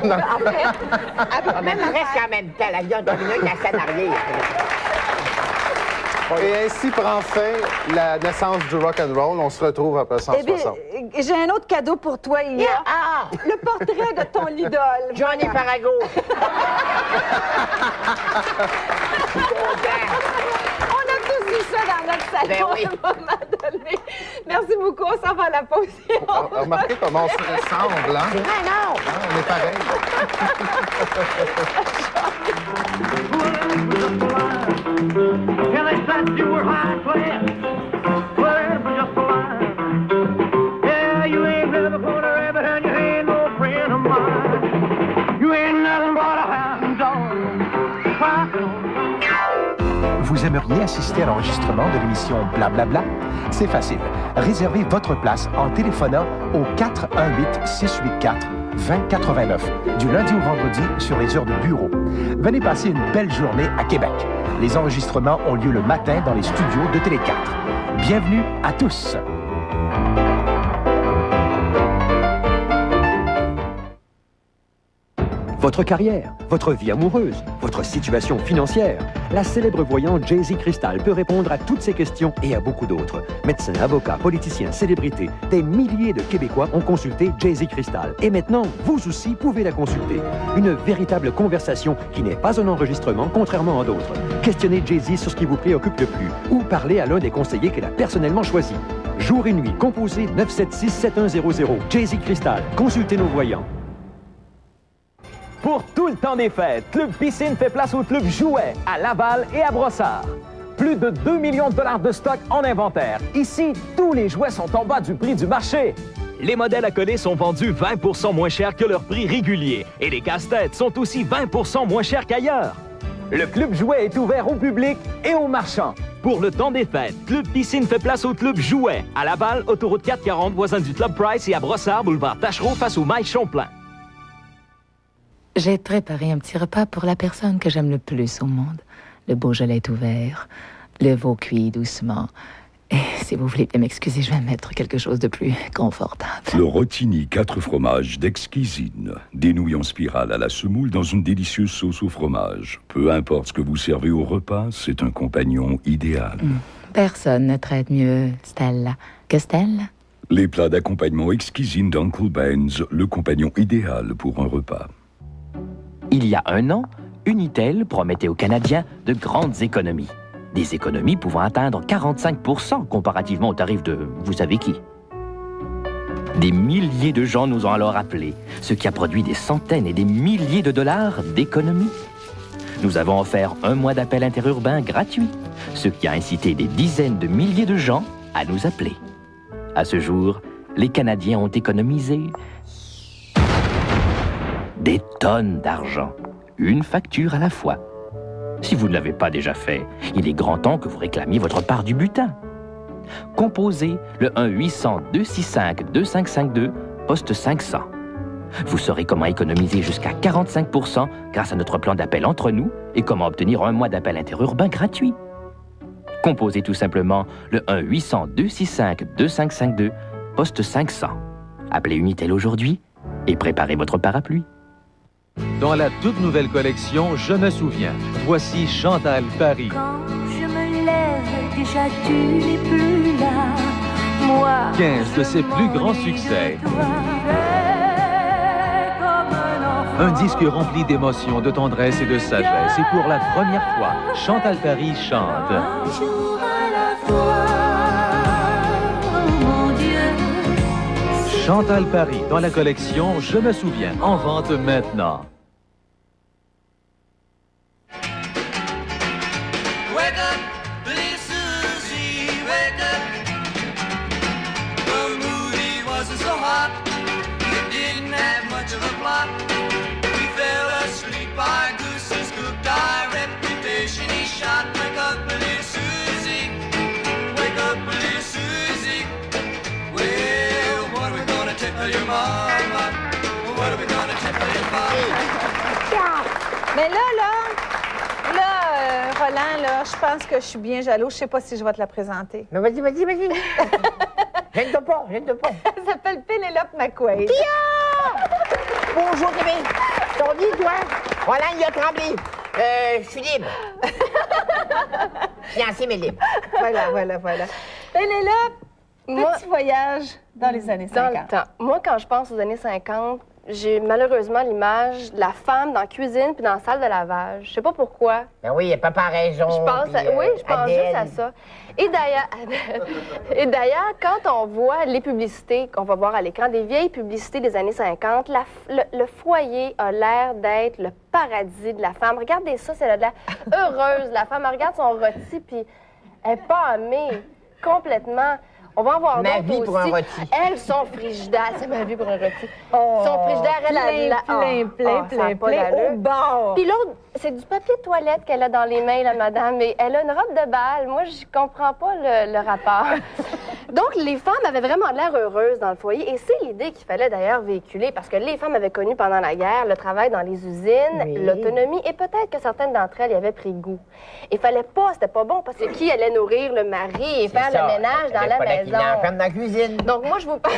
Même reste en même temps, l'avion domino avec la scène arrière. Et ainsi prend fin la naissance du rock'n'roll. On se retrouve après 160. Eh bien, j'ai un autre cadeau pour toi, Ia. Le portrait de ton idole. Johnny Farago. On a tous vu ça dans notre salon Ben oui. à un moment donné. Merci beaucoup. On s'en va à la pause. Remarquez comment on se ressemble, hein? C'est vrai, non? On est pareil. Yeah, they said you were high class. Well, it was just a lie. Yeah, you ain't never gonna rabbit and you ain't no friend of mine. You ain't nothing but a hound dog. Vous aimeriez assister à l'enregistrement de l'émission Blablabla? C'est facile. Réservez votre place en téléphonant au 418-684-2089 du lundi au vendredi sur les heures de bureau. Venez passer une belle journée à Québec. Les enregistrements ont lieu le matin dans les studios de Télé 4. Bienvenue à tous. Votre carrière, votre vie amoureuse, votre situation financière. La célèbre voyante Jay-Z Crystal peut répondre à toutes ces questions et à beaucoup d'autres. Médecins, avocats, politiciens, célébrités, des milliers de Québécois ont consulté Jay-Z Crystal. Et maintenant, vous aussi pouvez la consulter. Une véritable conversation qui n'est pas un enregistrement, contrairement à d'autres. Questionnez Jay-Z sur ce qui vous préoccupe le plus ou parlez à l'un des conseillers qu'elle a personnellement choisi. Jour et nuit, composez 976-7100. Jay-Z Crystal, consultez nos voyants. Pour tout le temps des fêtes, Club Piscine fait place au Club Jouet à Laval et à Brossard. Plus de 2 millions de dollars de stock en inventaire. Ici, tous les jouets sont en bas du prix du marché. Les modèles accolés sont vendus 20 % moins cher que leur prix régulier. Et les casse-têtes sont aussi 20 % moins chers qu'ailleurs. Le Club Jouet est ouvert au public et aux marchands. Pour le temps des fêtes, Club Piscine fait place au Club Jouet à Laval, autoroute 440, voisin du Club Price, et à Brossard, boulevard Tachereau, face au Maïs Champlain. J'ai préparé un petit repas pour la personne que j'aime le plus au monde. Le Beaujolais est ouvert, le veau cuit doucement. Et si vous voulez bien m'excuser, je vais mettre quelque chose de plus confortable. Le rotini 4 fromages d'Exquisine. Des nouilles en spirale à la semoule dans une délicieuse sauce au fromage. Peu importe ce que vous servez au repas, c'est un compagnon idéal. Personne ne traite mieux Stella que Stella. Les plats d'accompagnement Exquisine d'Uncle Ben's, le compagnon idéal pour un repas. Il y a un an, Unitel promettait aux Canadiens de grandes économies. Des économies pouvant atteindre 45 % comparativement au tarif de vous savez qui. Des milliers de gens nous ont alors appelés, ce qui a produit des centaines et des milliers de dollars d'économies. Nous avons offert 1 mois d'appel interurbain gratuit, ce qui a incité des dizaines de milliers de gens à nous appeler. À ce jour, les Canadiens ont économisé des tonnes d'argent, une facture à la fois. Si vous ne l'avez pas déjà fait, il est grand temps que vous réclamiez votre part du butin. Composez le 1-800-265-2552, poste 500. Vous saurez comment économiser jusqu'à 45 % grâce à notre plan d'appel entre nous et comment obtenir 1 mois d'appel interurbain gratuit. Composez tout simplement le Dans la toute nouvelle collection Je me souviens, voici Chantal Paris. Quand je me lève, déjà tu n'es plus là. Moi, 15 de ses plus grands succès. Un disque rempli d'émotions, de tendresse et de sagesse. Et pour la première fois, Chantal Paris chante. jour à la fois, oh mon Dieu. Chantal Paris dans la collection Je me souviens, en vente maintenant. Wake up, little Susie, wake up. The movie wasn't so hot. It didn't have much of a plot. We fell asleep, our gooses cooked, our reputation he shot. Wake up, little Susie. Wake up, little Susie. Well, what are we gonna tell your mama? What are we gonna tell your papa? Mais là, Roland, là, je pense que je suis bien jaloux. Je sais pas si je vais te la présenter. Mais vas-y. Gêne-toi pas. Elle s'appelle Pénélope McQuaid. Bonjour, Kevin. T'en dis, toi? Roland, il a tremblé. Je suis libre. Fiancé, mais libre. Voilà. Pénélope, petit voyage dans les années 50. Dans le temps. Moi, quand je pense aux années 50, j'ai malheureusement l'image de la femme dans la cuisine puis dans la salle de lavage. Je sais pas pourquoi. Ben oui, il n'y a pas par raison. Je pense, je pense juste à ça. Et d'ailleurs, quand on voit les publicités qu'on va voir à l'écran, des vieilles publicités des années 50, le foyer a l'air d'être le paradis de la femme. Regardez ça, c'est l'air heureuse. La femme, elle regarde son rôti puis elle est pâmée complètement. On va en voir d'autres aussi. Ma vie pour un rôti. Elle, son frigidaire, c'est ma vie pour un rôti. Son frigidaire, elle a plein, au bord. Puis l'autre, c'est du papier de toilette qu'elle a dans les mains, la madame, mais elle a une robe de bal. Moi, je comprends pas le rapport. Donc, les femmes avaient vraiment l'air heureuses dans le foyer, et c'est l'idée qu'il fallait d'ailleurs véhiculer, parce que les femmes avaient connu pendant la guerre le travail dans les usines, l'autonomie, et peut-être que certaines d'entre elles y avaient pris goût. Il fallait pas, c'était pas bon, parce que qui allait nourrir le mari et faire le ménage dans la maison? Il enferme dans la cuisine. Donc, moi, je vous parle...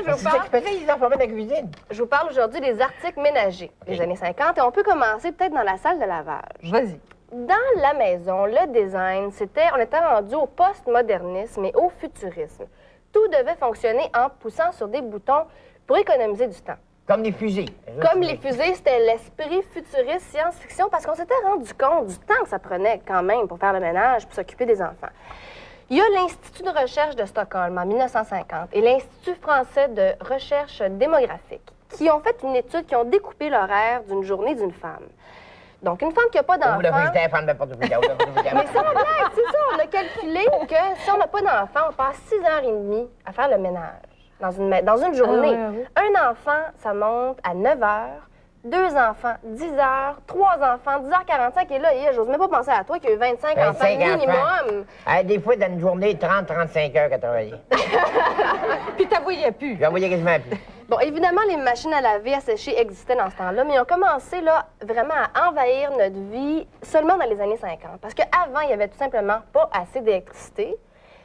C'est ça qui faisait, ils enfermaient dans la cuisine. Je vous parle aujourd'hui des articles ménagers des années 50, et on peut commencer peut-être dans la salle de lavage. Vas-y. Dans la maison, le design, on était rendu au post-modernisme et au futurisme. Tout devait fonctionner en poussant sur des boutons pour économiser du temps. Comme les fusées. Comme les fusées, c'était l'esprit futuriste science-fiction parce qu'on s'était rendu compte du temps que ça prenait quand même pour faire le ménage, pour s'occuper des enfants. Il y a l'Institut de recherche de Stockholm en 1950 et l'Institut français de recherche démographique qui ont fait une étude, qui ont découpé l'horaire d'une journée d'une femme. Donc, une femme qui n'a pas d'enfant... Mais c'est pas blague, c'est ça. On a calculé que si on n'a pas d'enfant, on passe 6h30 à faire le ménage dans une journée. Un enfant, ça monte à 9h. 2 enfants, 10h. 3 enfants, 10h45. Et là, j'ose même pas penser à toi qui a eu 25 enfants minimum. Des fois, dans une journée, 30-35 heures qu'à travailler. Puis t'as voyais plus. J'en voyais quasiment plus. Bon, évidemment, les machines à laver, à sécher existaient dans ce temps-là, mais ils ont commencé là, vraiment à envahir notre vie seulement dans les années 50. Parce qu'avant, il n'y avait tout simplement pas assez d'électricité.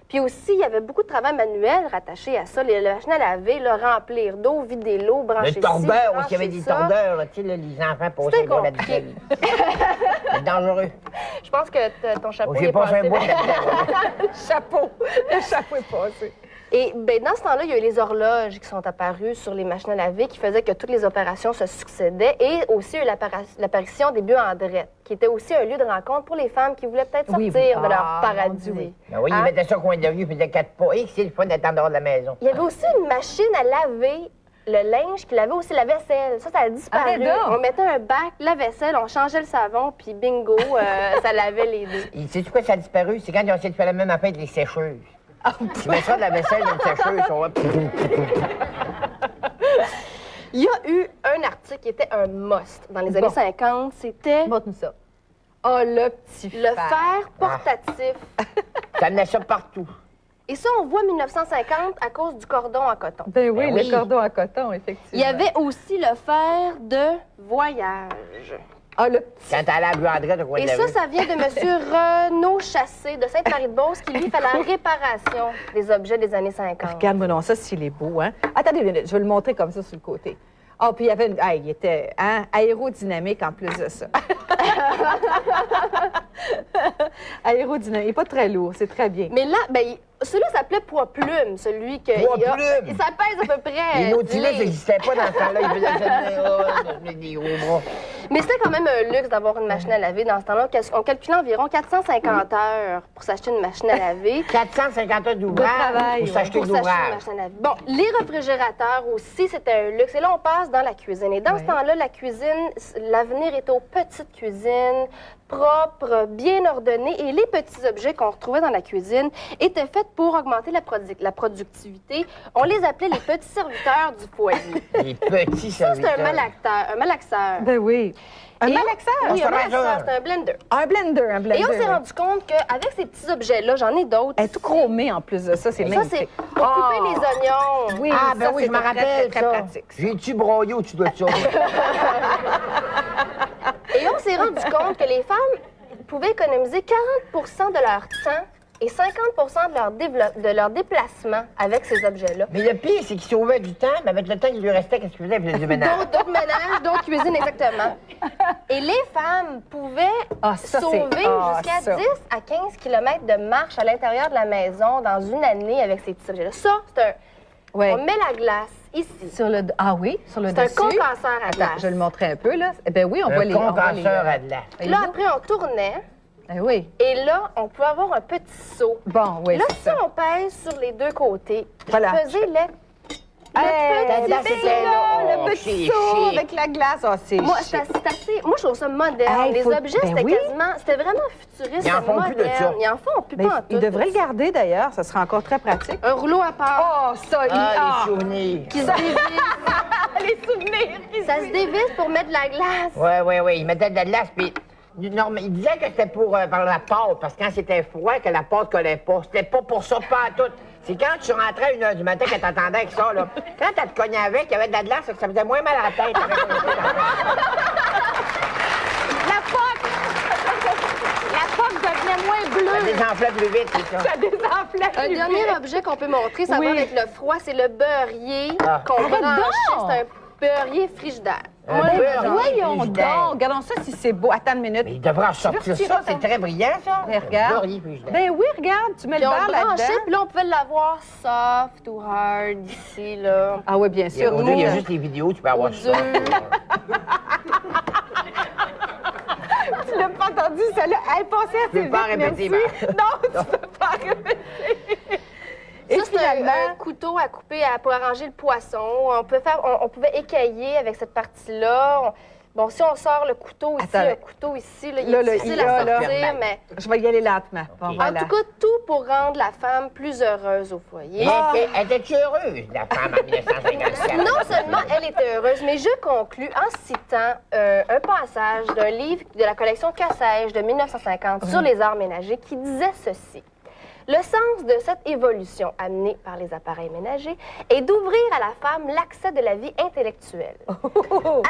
Puis aussi, il y avait beaucoup de travail manuel rattaché à ça. Les machines à laver, là, remplir d'eau, vider l'eau, brancher le tordeur ci, aussi, il y avait des ça. tordeurs, là, tu sais, là, les enfants passaient là là-dessus. C'est dangereux. Je pense que ton chapeau J'ai est passé passé. un bout de Le chapeau est passé. Et ben, dans ce temps-là, il y a eu les horloges qui sont apparues sur les machines à laver qui faisaient que toutes les opérations se succédaient. Et aussi, il y a eu l'apparition des buanderettes, qui était aussi un lieu de rencontre pour les femmes qui voulaient peut-être sortir de leur paradis. Ben oui, ils mettaient ça au coin de rue, puis ils faisaient 4 pas. Et c'est le fun d'être en dehors de la maison. Il y avait aussi une machine à laver le linge qui lavait aussi la vaisselle. Ça a disparu. On mettait un bac, la vaisselle, on changeait le savon, puis bingo, ça lavait les deux. Sais-tu quoi, ça a disparu? C'est quand ils ont essayé de faire la même affaire avec les sécheuses. Tu mets ça de la vaisselle dans une sécheuse, on va... Il y a eu un article qui était un must dans les années 50, c'était... Montre-nous ça. Oh, le petit fer. Le fer portatif. Ça amenait ça partout. Et ça, on voit 1950 à cause du cordon en coton. Ben oui, le cordon en coton, effectivement. Il y avait aussi le fer de voyage. Ah, le petit... Quand t'allais à la buanderie, de quoi Et ça vient de M. Renaud Chassé de Sainte-Marie-de-Beauce qui, lui, fait la réparation des objets des années 50. Regarde-moi non, ça, s'il est beau, hein? Attendez une minute, je vais le montrer comme ça sur le côté. Oh, puis il y avait il était aérodynamique en plus de ça. Aérodynamique. Il n'est pas très lourd, c'est très bien. Mais là, celui-là s'appelait poids plume, celui que. Poids-plume! Ça pèse à peu près. Les Nautilus n'existaient pas dans ce temps-là. Ils faisaient des gros bras. Mais c'était quand même un luxe d'avoir une machine à laver dans ce temps-là. On calculait environ 450 heures pour s'acheter une machine à laver. 450 heures d'ouvrage pour s'acheter de l'ouvrage. Bon, les réfrigérateurs aussi, c'était un luxe. Et là, on passe dans la cuisine. Et dans ce temps-là, la cuisine, l'avenir était aux petites cuisines, propres, bien ordonnées. Et les petits objets qu'on retrouvait dans la cuisine étaient faits pour augmenter la productivité. On les appelait les petits serviteurs du foyer. Les petits serviteurs. Ça, c'est un malaxeur. Ben oui. Un malaxeur? Oui, un malaxeur, c'est un blender. Un blender. Et on s'est rendu compte qu'avec ces petits objets-là, j'en ai d'autres. Elle est tout chromée en plus de ça, c'est magnifique. Ça, c'est pour couper les oignons. Oui, je me rappelle très ça. pratique. J'ai-tu broyé ou tu dois te Et on s'est rendu compte que les femmes pouvaient économiser 40 de leur temps et 50 de leur déplacement avec ces objets-là. Mais le pire, c'est qu'ils sauvaient du temps, mais avec le temps qu'il lui restait, qu'est-ce qu'ils faisaient? Ils faisaient du ménage. D'autres ménages, d'autres cuisines, exactement. Et les femmes pouvaient sauver jusqu'à 10 à 15 km de marche à l'intérieur de la maison dans une année avec ces petits objets-là. Ça, c'est un... On met la glace ici. Sur le dessus. C'est un concasseur à glace. Je vais le montrer un peu, là. Ben oui, on voit les... Un concasseur à glace. Là, après, on tournait. Oui. Et là, on peut avoir un petit seau. Bon, oui, là, c'est ça. on pèse sur les deux côtés. Voilà. Peser le petit seau avec la glace. Oh, c'est Moi, je trouve ça moderne. Les objets, c'était quasiment... C'était vraiment futuriste. Ils en font plus de ça. Ils en font plus pas en tout. Ils devraient le garder, d'ailleurs. Ça serait encore très pratique. Un rouleau à part. Oh, ça, les souvenirs. Qui se dévisse. Les souvenirs. Ça se dévisse pour mettre de la glace. Oui. Ils mettaient de la glace, puis... il disait que c'était pour par la pâte, parce que quand c'était froid, que la pâte collait pas. C'était pas pour ça, pas à tout. C'est quand tu rentrais à 1h du matin que t'attendais avec ça, là. Quand t'as te cogné avec, il y avait de la glace, ça faisait moins mal à la tête. La poque devenait moins bleue. Ça désenflait plus vite, c'est ça. Ça désenflait plus Un vite. dernier objet qu'on peut montrer, ça va avec le froid, c'est le beurrier qu'on branche. C'est un beurrier frigidaire. Voyons donc. Regardons ça si c'est beau. Attends une minute. Mais il devrait en sortir ça. C'est très brillant, ça. Mais regarde. Ben oui, regarde. Tu mets le beurre là-dedans. Puis là, on pouvait l'avoir soft ou hard ici, là. Ah oui, bien sûr. Il y a juste les vidéos, tu peux avoir ça. Tu l'as pas entendu, celle-là. Elle passait assez vite. Tu peux pas répéter, Non, tu peux pas répéter. Ça, c'est un couteau à couper pour arranger le poisson. On pouvait écailler avec cette partie-là. Bon, si on sort le couteau ici, un couteau ici, là, il est difficile à sortir, mais... Je vais y aller lentement. Bon, En tout cas, tout pour rendre la femme plus heureuse au foyer. Elle était heureuse, la femme, en 1957? Non seulement elle était heureuse, mais je conclus en citant un passage d'un livre de la collection Que sais-je de 1950 sur les arts ménagers qui disait ceci. Le sens de cette évolution amenée par les appareils ménagers est d'ouvrir à la femme l'accès de la vie intellectuelle.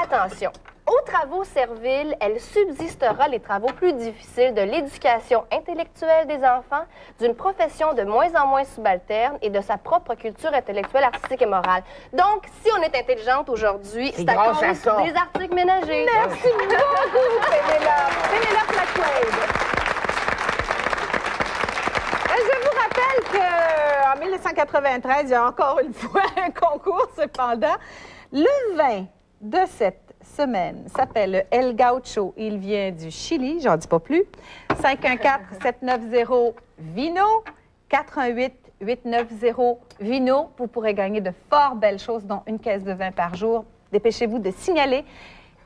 Attention, aux travaux serviles, elle subsistera les travaux plus difficiles de l'éducation intellectuelle des enfants, d'une profession de moins en moins subalterne et de sa propre culture intellectuelle, artistique et morale. Donc, si on est intelligente aujourd'hui, c'est à cause des articles ménagers. Merci beaucoup, Pénélope McQuaid. Je vous rappelle qu'en 1993, il y a encore une fois un concours, cependant. Le vin de cette semaine s'appelle le El Gaucho. Il vient du Chili, j'en dis pas plus. 514-790-VINO, 418-890-VINO. Vous pourrez gagner de fort belles choses, dont une caisse de vin par jour. Dépêchez-vous de signaler,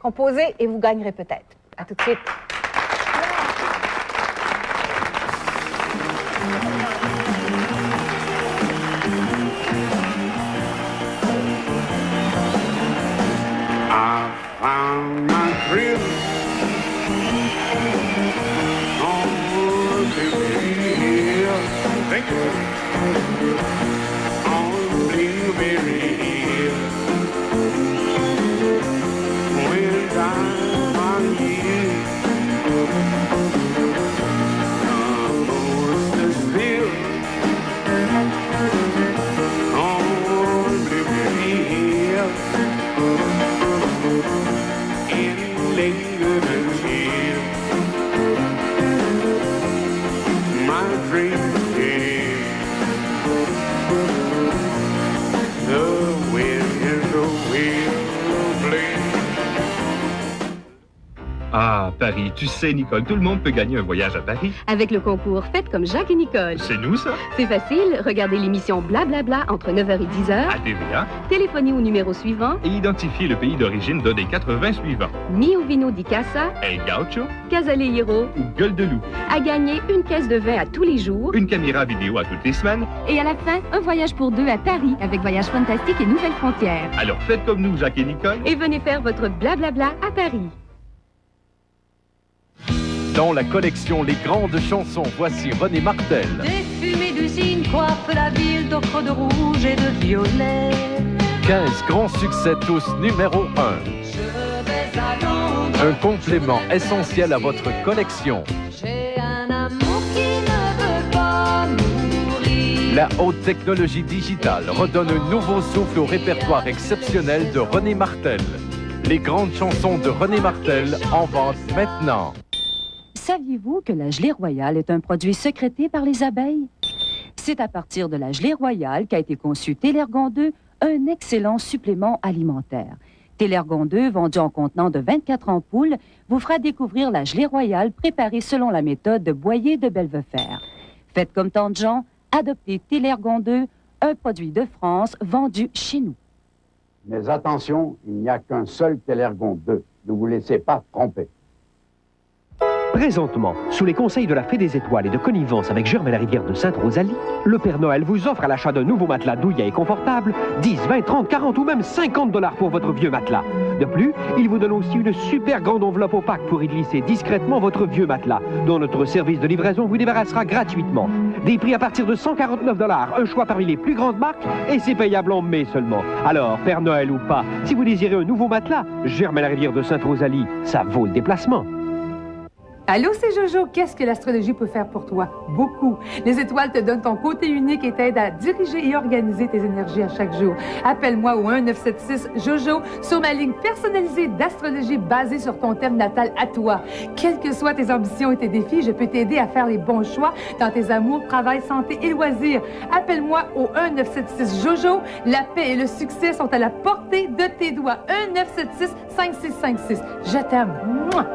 composer et vous gagnerez peut-être. À tout de suite. I found my thrill on Blueberry Hill. Thank you. On Blueberry Hill. When diamond years free. The wind is a wheel blade. Ah, Paris, tu sais, Nicole, tout le monde peut gagner un voyage à Paris. Avec le concours Faites comme Jacques et Nicole. C'est nous, ça? C'est facile. Regardez l'émission Blablabla entre 9h et 10h. À TVA. Téléphonez au numéro suivant. Et identifiez le pays d'origine d'un des 80 suivants. Mio Vino di Casa, El Gaucho Casaleyero ou Gueule de loup. À gagner une caisse de vin à tous les jours. Une caméra vidéo à toutes les semaines. Et à la fin, un voyage pour deux à Paris avec Voyage Fantastique et Nouvelles Frontières. Alors faites comme nous, Jacques et Nicole. Et venez faire votre Blablabla à Paris. Dans la collection Les Grandes Chansons, voici René Martel. Des fumées d'usine coiffent la ville d'ocre, de rouge et de violet. 15 grands succès, tous numéro 1. Je vais à Londres. Un complément essentiel à votre collection. J'ai un amour qui ne veut pas mourir. La haute technologie digitale redonne un nouveau souffle au répertoire exceptionnel de René Martel. Les Grandes Chansons de René Martel en vente maintenant. Saviez-vous que la gelée royale est un produit sécrété par les abeilles? C'est à partir de la gelée royale qu'a été conçu Télergon 2, un excellent supplément alimentaire. Télergon 2, vendu en contenant de 24 ampoules, vous fera découvrir la gelée royale préparée selon la méthode de Boyer de Belvefer. Faites comme tant de gens, adoptez Télergon 2, un produit de France vendu chez nous. Mais attention, il n'y a qu'un seul Télergon 2. Ne vous laissez pas tromper. Présentement, sous les conseils de la Fée des Étoiles et de connivence avec Germain la rivière de Sainte-Rosalie, le Père Noël vous offre à l'achat d'un nouveau matelas douillet et confortable 10, 20, 30, 40 ou même 50 $ pour votre vieux matelas. De plus, il vous donne aussi une super grande enveloppe opaque pour y glisser discrètement votre vieux matelas, dont notre service de livraison vous débarrassera gratuitement. Des prix à partir de 149 $, un choix parmi les plus grandes marques, et c'est payable en mai seulement. Alors, Père Noël ou pas, si vous désirez un nouveau matelas, Germain la rivière de Sainte-Rosalie, ça vaut le déplacement. Allô, c'est Jojo. Qu'est-ce que l'astrologie peut faire pour toi? Beaucoup. Les étoiles te donnent ton côté unique et t'aident à diriger et organiser tes énergies à chaque jour. Appelle-moi au 1-976-JOJO sur ma ligne personnalisée d'astrologie basée sur ton thème natal à toi. Quelles que soient tes ambitions et tes défis, je peux t'aider à faire les bons choix dans tes amours, travail, santé et loisirs. Appelle-moi au 1-976-JOJO. La paix et le succès sont à la portée de tes doigts. 1-976-5656. Je t'aime. Mouah!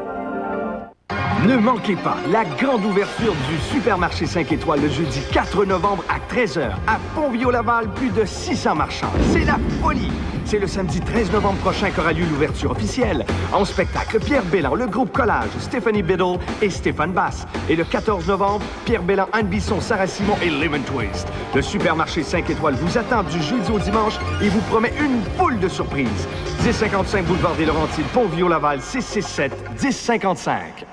Ne manquez pas la grande ouverture du supermarché 5 étoiles le jeudi 4 novembre à 13h à Pont-Vieux-Laval, plus de 600 marchands. C'est la folie! C'est le samedi 13 novembre prochain qu'aura lieu l'ouverture officielle. En spectacle, Pierre Bélan, le groupe Collage, Stéphanie Biddle et Stéphane Basse. Et le 14 novembre, Pierre Bélan, Anne Bisson, Sarah Simon et Lemon Twist. Le supermarché 5 étoiles vous attend du jeudi au dimanche et vous promet une foule de surprises. 1055 boulevard des Laurentides, Pont-Vieux-Laval, 667-1055.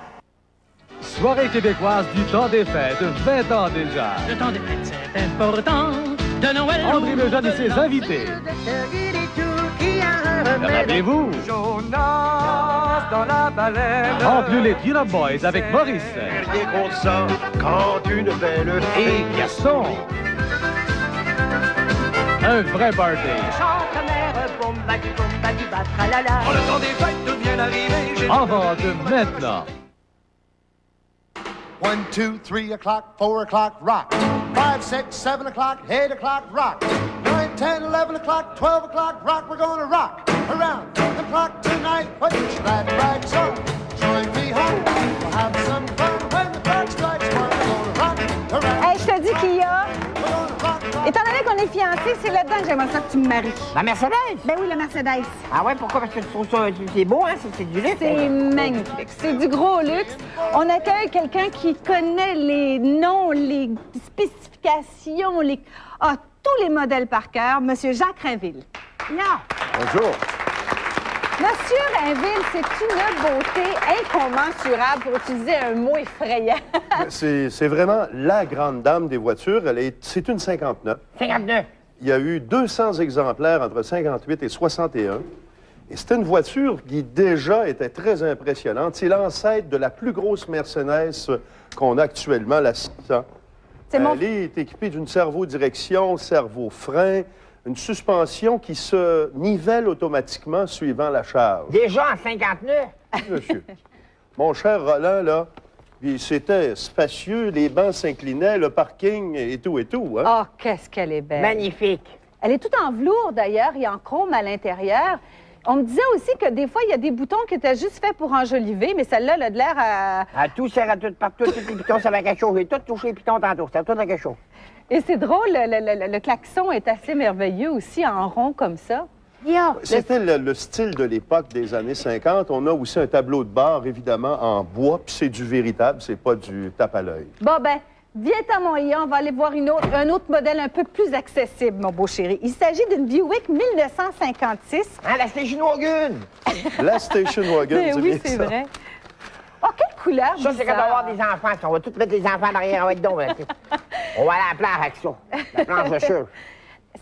Soirée québécoise du temps des fêtes, 20 ans déjà. Le temps des fêtes, c'est important. De Noël. André Lejeune et ses invités. Rappelez-vous. Jonas dans la baleine. En plus les Tune Up Boys avec Maurice. Rien contre ça, quand une belle et Gaston. Un vrai party. Oh, le temps des fêtes tout vient d'arriver. En vente maintenant. 1, 2, 3 o'clock, 4 o'clock, rock. 5, 6, 7 o'clock, 8 o'clock, rock. 9, 10, 11 o'clock, 12 o'clock, rock. We're gonna rock around the clock tonight. Put your glad rags on, join me home. We'll have some fun when the clock strikes 1. We're gonna rock around. Hey, je te dis qu'il y a. Étant donné qu'on est fiancés, c'est là-dedans que j'aimerais ça que tu me maries. La Mercedes? Ben oui, la Mercedes. Ah ouais, pourquoi? Parce que tu trouves ça, c'est beau, hein? C'est du luxe. C'est magnifique. C'est du gros luxe. On accueille quelqu'un qui connaît les noms, les spécifications, tous les modèles par cœur, Monsieur Jacques Rainville. Yeah. Bonjour. Monsieur Rainville, c'est une beauté incommensurable pour utiliser un mot effrayant. C'est vraiment la grande dame des voitures. C'est une 59. 59. Il y a eu 200 exemplaires entre 58 et 61. Et c'était une voiture qui déjà était très impressionnante. C'est l'ancêtre de la plus grosse Mercedes qu'on a actuellement, la 600. Elle est équipée d'une servo-direction, servo-frein, une suspension qui se nivelle automatiquement suivant la charge. Déjà en 59? Monsieur. Mon cher Roland, là, Puis c'était spacieux, les bancs s'inclinaient, le parking et tout, hein? Oh, qu'est-ce qu'elle est belle. Magnifique. Elle est toute en velours, d'ailleurs, et en chrome à l'intérieur. On me disait aussi que des fois, il y a des boutons qui étaient juste faits pour enjoliver, mais celle-là, elle a de l'air à... Tout sert à tout, partout, tous les pitons, ça va quelque chose. J'ai tout touché les pitons tantôt, ça tout à quelque chose. Et c'est drôle, le klaxon est assez merveilleux aussi, en rond comme ça. C'était le style de l'époque des années 50. On a aussi un tableau de bord, évidemment, en bois, puis c'est du véritable, c'est pas du tape à l'œil. Bon, ben, viens à mon IA, on va aller voir un autre modèle un peu plus accessible, mon beau chéri. Il s'agit d'une Buick 1956. Ah, la Station Wagon! La Station Wagon, Ben c'est oui, bien c'est ça. vrai. Oh, quelle couleur Ça, c'est quand on va avoir des enfants. On va tous mettre les enfants derrière, on va être donc. On va aller à la plage avec ça. La planche de cheveux.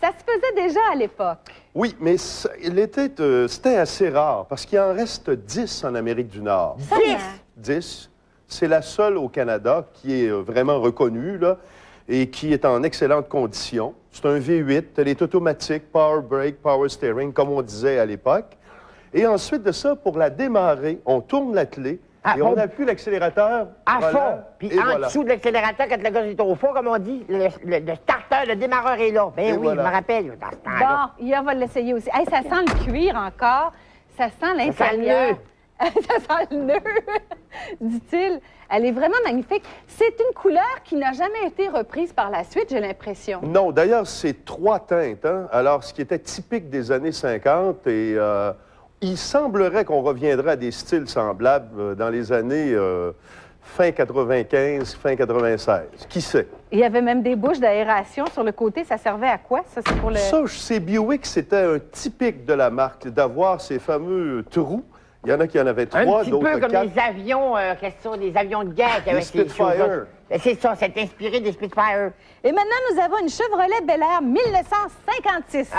Ça se faisait déjà à l'époque. Oui, mais c'était assez rare, parce qu'il en reste 10 en Amérique du Nord. 10? C'est la seule au Canada qui est vraiment reconnue, là, et qui est en excellente condition. C'est un V8, elle est automatique, power brake, power steering, comme on disait à l'époque. Et ensuite de ça, pour la démarrer, on tourne la clé et on appuie l'accélérateur. À voilà, fond. Puis en dessous de l'accélérateur, quand le gaz est au fond, comme on dit, le starter, le démarreur est là. Ben Et oui, voilà. je me rappelle. Dans ce temps-là. Bon, Ia va l'essayer aussi. Hey, ça sent le cuir encore. Ça sent l'intérieur. Ça sent le nœud, dit-il. Elle est vraiment magnifique. C'est une couleur qui n'a jamais été reprise par la suite, j'ai l'impression. Non, d'ailleurs, c'est 3 teintes. Hein? Alors, ce qui était typique des années 50, et il semblerait qu'on reviendrait à des styles semblables dans les années fin 95, fin 96. Qui sait? Il y avait même des bouches d'aération sur le côté. Ça servait à quoi? Ça, c'est pour le... Ça, chez Buick, c'était un typique de la marque, d'avoir ces fameux trous. Il y en a qui en avaient 3, Un petit d'autres peu comme 4. les avions, des avions de guerre. Les Spitfire. C'est ça, c'est inspiré des Spitfire. Et maintenant, nous avons une Chevrolet Bel Air 1956.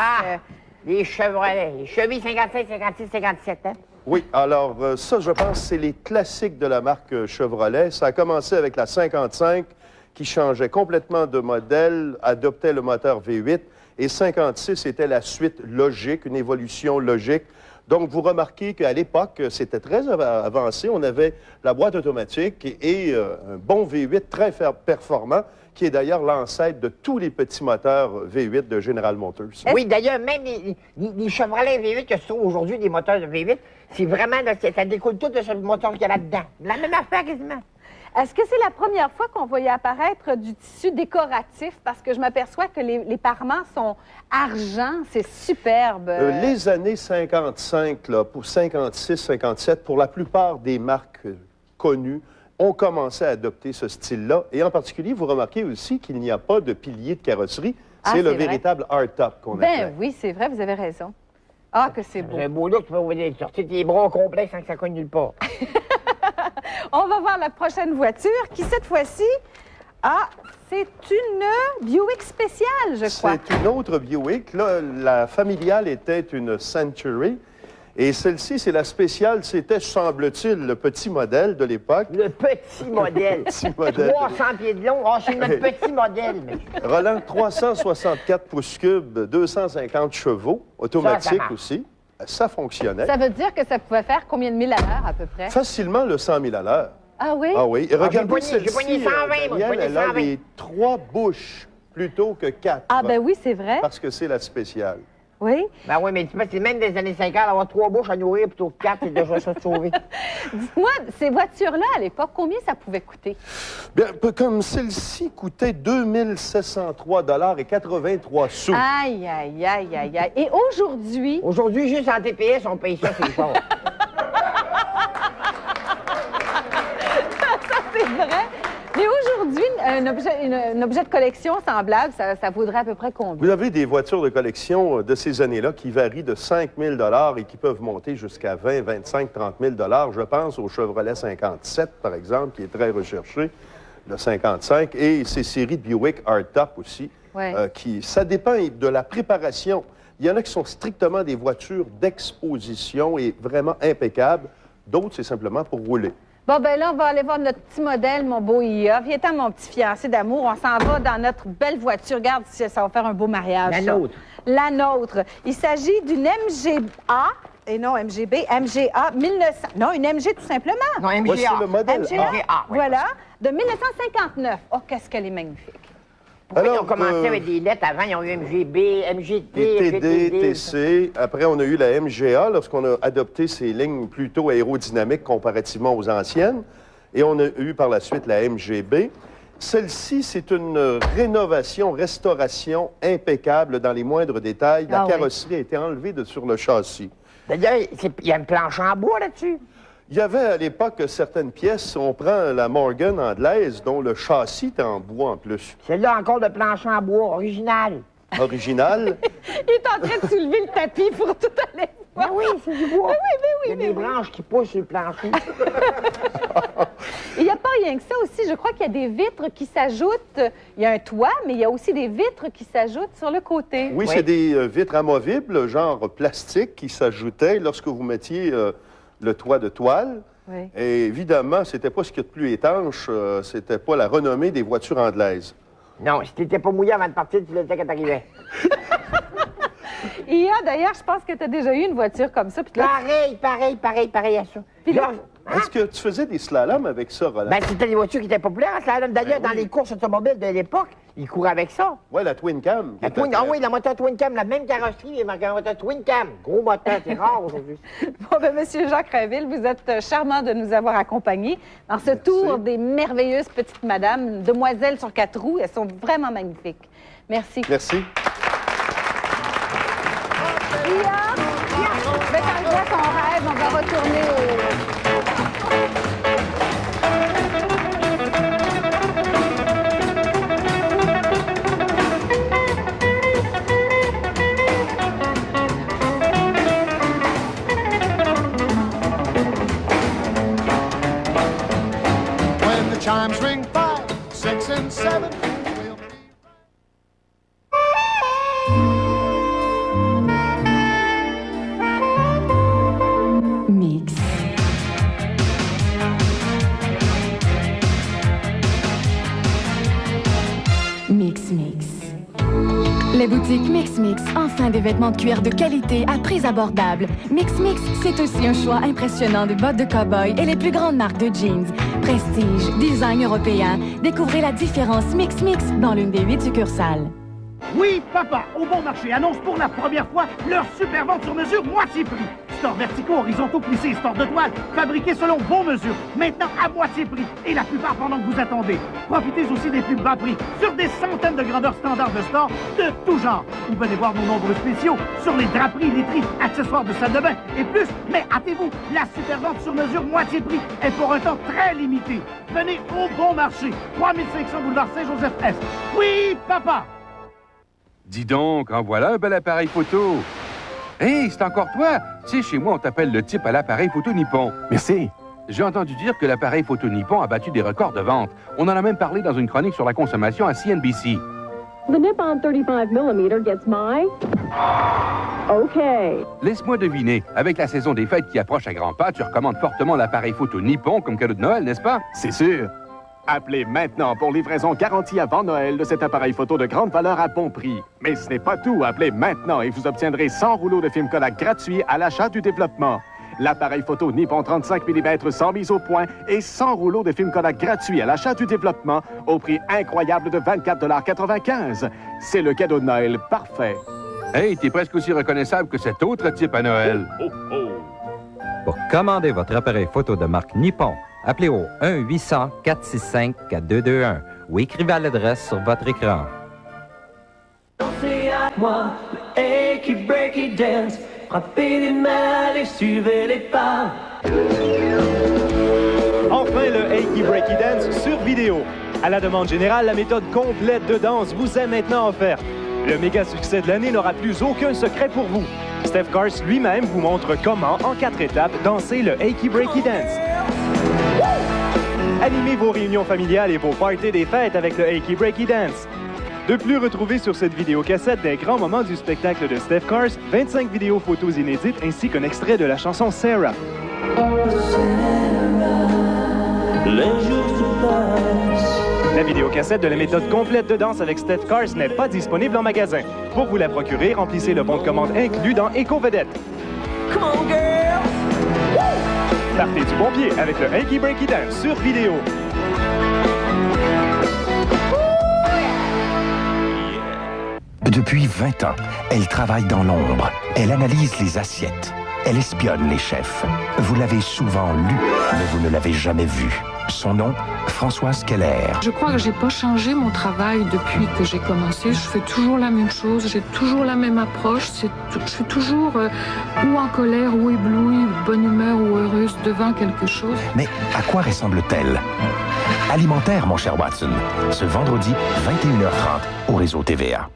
Les Chevrolet, les Chevy 55, 56, 57, hein? Oui, alors ça, je pense, c'est les classiques de la marque Chevrolet. Ça a commencé avec la 55, qui changeait complètement de modèle, adoptait le moteur V8, et 56 était la suite logique, une évolution logique. Donc, vous remarquez qu'à l'époque, c'était très avancé. On avait la boîte automatique et un bon V8 très performant, qui est d'ailleurs l'ancêtre de tous les petits moteurs V8 de General Motors. Oui, d'ailleurs, même les Chevrolet V8 que se trouvent aujourd'hui, des moteurs de V8, c'est vraiment, ça découle tout de ce moteur qu'il y a là-dedans. La même affaire quasiment. Est-ce que c'est la première fois qu'on voyait apparaître du tissu décoratif? Parce que je m'aperçois que les parements sont argent, c'est superbe. Les années 55, là, pour 56, 57, pour la plupart des marques connues, ont commencé à adopter ce style-là. Et en particulier, vous remarquez aussi qu'il n'y a pas de pilier de carrosserie. C'est le véritable hardtop qu'on appelle. Ben oui, c'est vrai, vous avez raison. Ah, que c'est beau. C'est un beau look, tu peux sortir tes bras complets sans que ça cogne nulle part. On va voir la prochaine voiture qui, cette fois-ci, c'est une Buick spéciale, je crois. C'est une autre Buick. Là, la familiale était une Century. Et celle-ci, c'est la spéciale. C'était, semble-t-il, le petit modèle de l'époque. Le petit modèle. Petit modèle. 300 pieds de long. C'est notre petit modèle. Roland, 364 pouces cubes, 250 chevaux, automatique aussi. Ça fonctionnait. Ça veut dire que ça pouvait faire combien de milles à l'heure, à peu près? Facilement le 100 000 à l'heure. Ah oui? Ah oui. Et regardez j'ai pogné 120, Daniel, elle a les 3 bouches plutôt que 4. Ah ben oui, c'est vrai. Parce que c'est la spéciale. Oui? Ben oui, mais tu sais, c'est même des années 50, avoir 3 bouches à nourrir plutôt que 4, c'est déjà ça de sauver. Dites-moi, ces voitures-là, à l'époque, combien ça pouvait coûter? Bien, comme celle-ci coûtait 2703,83 sous. Aïe, aïe, aïe, aïe, aïe. Et aujourd'hui? Aujourd'hui, juste en TPS, on paye ça, c'est fort. Ça, c'est vrai. Mais aujourd'hui, un objet de collection semblable, ça vaudrait à peu près combien? Vous avez des voitures de collection de ces années-là qui varient de 5 000 et qui peuvent monter jusqu'à 20, 25, 30 000 Je pense au Chevrolet 57, par exemple, qui est très recherché, le 55, et ces séries de Buick Hardtop aussi, Ouais. ça dépend de la préparation. Il y en a qui sont strictement des voitures d'exposition et vraiment impeccables. D'autres, c'est simplement pour rouler. Bon, ben là, on va aller voir notre petit modèle, mon beau IA. Viens-t'en, mon petit fiancé d'amour. On s'en va dans notre belle voiture. Regarde, ça va faire un beau mariage. La ça. nôtre. La nôtre. Il s'agit d'une MGA et non MGB, MGA 1900. Non, une MG tout simplement. Non, MGA. Voici le modèle MGA, A. oui. voilà, de 1959. Oh, qu'est-ce qu'elle est magnifique. Pourquoi ils ont commencé avec des lettres avant? Ils ont eu MGB, MGT, TD, TC. Après, on a eu la MGA lorsqu'on a adopté ces lignes plutôt aérodynamiques comparativement aux anciennes. Et on a eu par la suite la MGB. Celle-ci, c'est une rénovation, restauration impeccable dans les moindres détails. La carrosserie a été enlevée sur le châssis. D'ailleurs, il y a une planche en bois là-dessus. Il y avait à l'époque certaines pièces, on prend la Morgan anglaise, dont le châssis était en bois en plus. Celle-là encore de planche en bois, original. Original. Il est en train de soulever le tapis pour tout aller voir. Ben oui, c'est du bois. Ben oui, il y a des branches qui poussent sur le plancher. Il n'y a pas rien que ça aussi. Je crois qu'il y a des vitres qui s'ajoutent. Il y a un toit, mais il y a aussi des vitres qui s'ajoutent sur le côté. Oui, c'est des vitres amovibles, genre plastique, qui s'ajoutaient lorsque vous mettiez le toit de toile. Oui. Et évidemment, c'était pas ce qu'il y a de plus étanche, c'était pas la renommée des voitures anglaises. Non, si t'étais pas mouillé avant de partir, tu l'étais quand t'arrivais. Il y a d'ailleurs, je pense que tu as déjà eu une voiture comme ça. Puis là, Pareil à ça. Puis là, Est-ce que tu faisais des slaloms avec ça, Roland? Ben, c'était des voitures qui étaient populaires en slalom. D'ailleurs, dans les courses automobiles de l'époque, ils couraient avec ça. Oui, la Twin Cam. La moteur Twin Cam, la même carrosserie, il marqué un moteur Twin Cam. Gros moteur, c'est rare aujourd'hui. Bon, ben, Monsieur Jacques Rainville, vous êtes charmant de nous avoir accompagnés dans ce tour des merveilleuses petites madames, demoiselles sur 4 roues. Elles sont vraiment magnifiques. Merci. Merci. Ben, quand je vois ton rêve, on va retourner au... When the chimes ring 5, 6, and 7. Mix. Mix Mix. Les boutiques Mix Mix, enfin des vêtements de cuir de qualité à prix abordable. Mix Mix, c'est aussi un choix impressionnant de bottes de cow-boy et les plus grandes marques de jeans. Prestige, design européen. Découvrez la différence Mix Mix dans l'une des 8 succursales. Oui, papa, au Bon Marché annonce pour la première fois leur super vente sur mesure moitié prix. Stores verticaux, horizontaux, plissés, stores de toile, fabriqués selon vos mesures. Maintenant à moitié prix. Et la plupart pendant que vous attendez. Profitez aussi des plus bas prix sur des centaines de grandeurs standards de stores de tout genre. Vous venez voir nos nombreux spéciaux sur les draperies, literies, accessoires de salle de bain et plus. Mais hâtez-vous, la super vente sur mesure moitié prix est pour un temps très limité. Venez au Bon Marché, 3500 boulevard Saint-Joseph-Est. Oui, papa! Dis donc, en voilà un bel appareil photo. Hé, c'est encore toi? Tu sais, chez moi, on t'appelle le type à l'appareil photo Nippon. Merci. J'ai entendu dire que l'appareil photo Nippon a battu des records de vente. On en a même parlé dans une chronique sur la consommation à CNBC. The Nippon 35mm gets my... OK. Laisse-moi deviner, avec la saison des fêtes qui approche à grands pas, tu recommandes fortement l'appareil photo Nippon comme cadeau de Noël, n'est-ce pas? C'est sûr. Appelez maintenant pour livraison garantie avant Noël de cet appareil photo de grande valeur à bon prix. Mais ce n'est pas tout. Appelez maintenant et vous obtiendrez 100 rouleaux de film Kodak gratuits à l'achat du développement. L'appareil photo Nippon 35 mm sans mise au point et 100 rouleaux de film Kodak gratuits à l'achat du développement au prix incroyable de 24,95 $. C'est le cadeau de Noël parfait. Hey, t'es presque aussi reconnaissable que cet autre type à Noël. Pour commander votre appareil photo de marque Nippon, appelez au 1-800-465-4221 ou écrivez à l'adresse sur votre écran. Dansez à moi, le achy breaky dance, frappez les mains et suivez les pas. Enfin le achy breaky dance sur vidéo. À la demande générale, la méthode complète de danse vous est maintenant offerte. Le méga succès de l'année n'aura plus aucun secret pour vous. Steph Cars lui-même vous montre comment, en 4 étapes, danser le achy breaky dance. Animez vos réunions familiales et vos parties des fêtes avec le achy breaky dance. De plus, retrouvez sur cette vidéocassette des grands moments du spectacle de Steph Cars, 25 vidéos photos inédites ainsi qu'un extrait de la chanson Sarah. La vidéocassette de la méthode complète de danse avec Steph Cars n'est pas disponible en magasin. Pour vous la procurer, remplissez le bon de commande inclus dans Éco-Vedette. Come on, girls! Partez du bon pied avec le Hanky Breaky Dance sur vidéo. Depuis 20 ans, elle travaille dans l'ombre. Elle analyse les assiettes. Elle espionne les chefs. Vous l'avez souvent lu, mais vous ne l'avez jamais vue. Son nom, Françoise Keller. Je crois que j'ai pas changé mon travail depuis que j'ai commencé. Je fais toujours la même chose, j'ai toujours la même approche. Je suis toujours ou en colère, ou éblouie, de bonne humeur ou heureuse devant quelque chose. Mais à quoi ressemble-t-elle? Alimentaire, mon cher Watson. Ce vendredi, 21h30, au réseau TVA.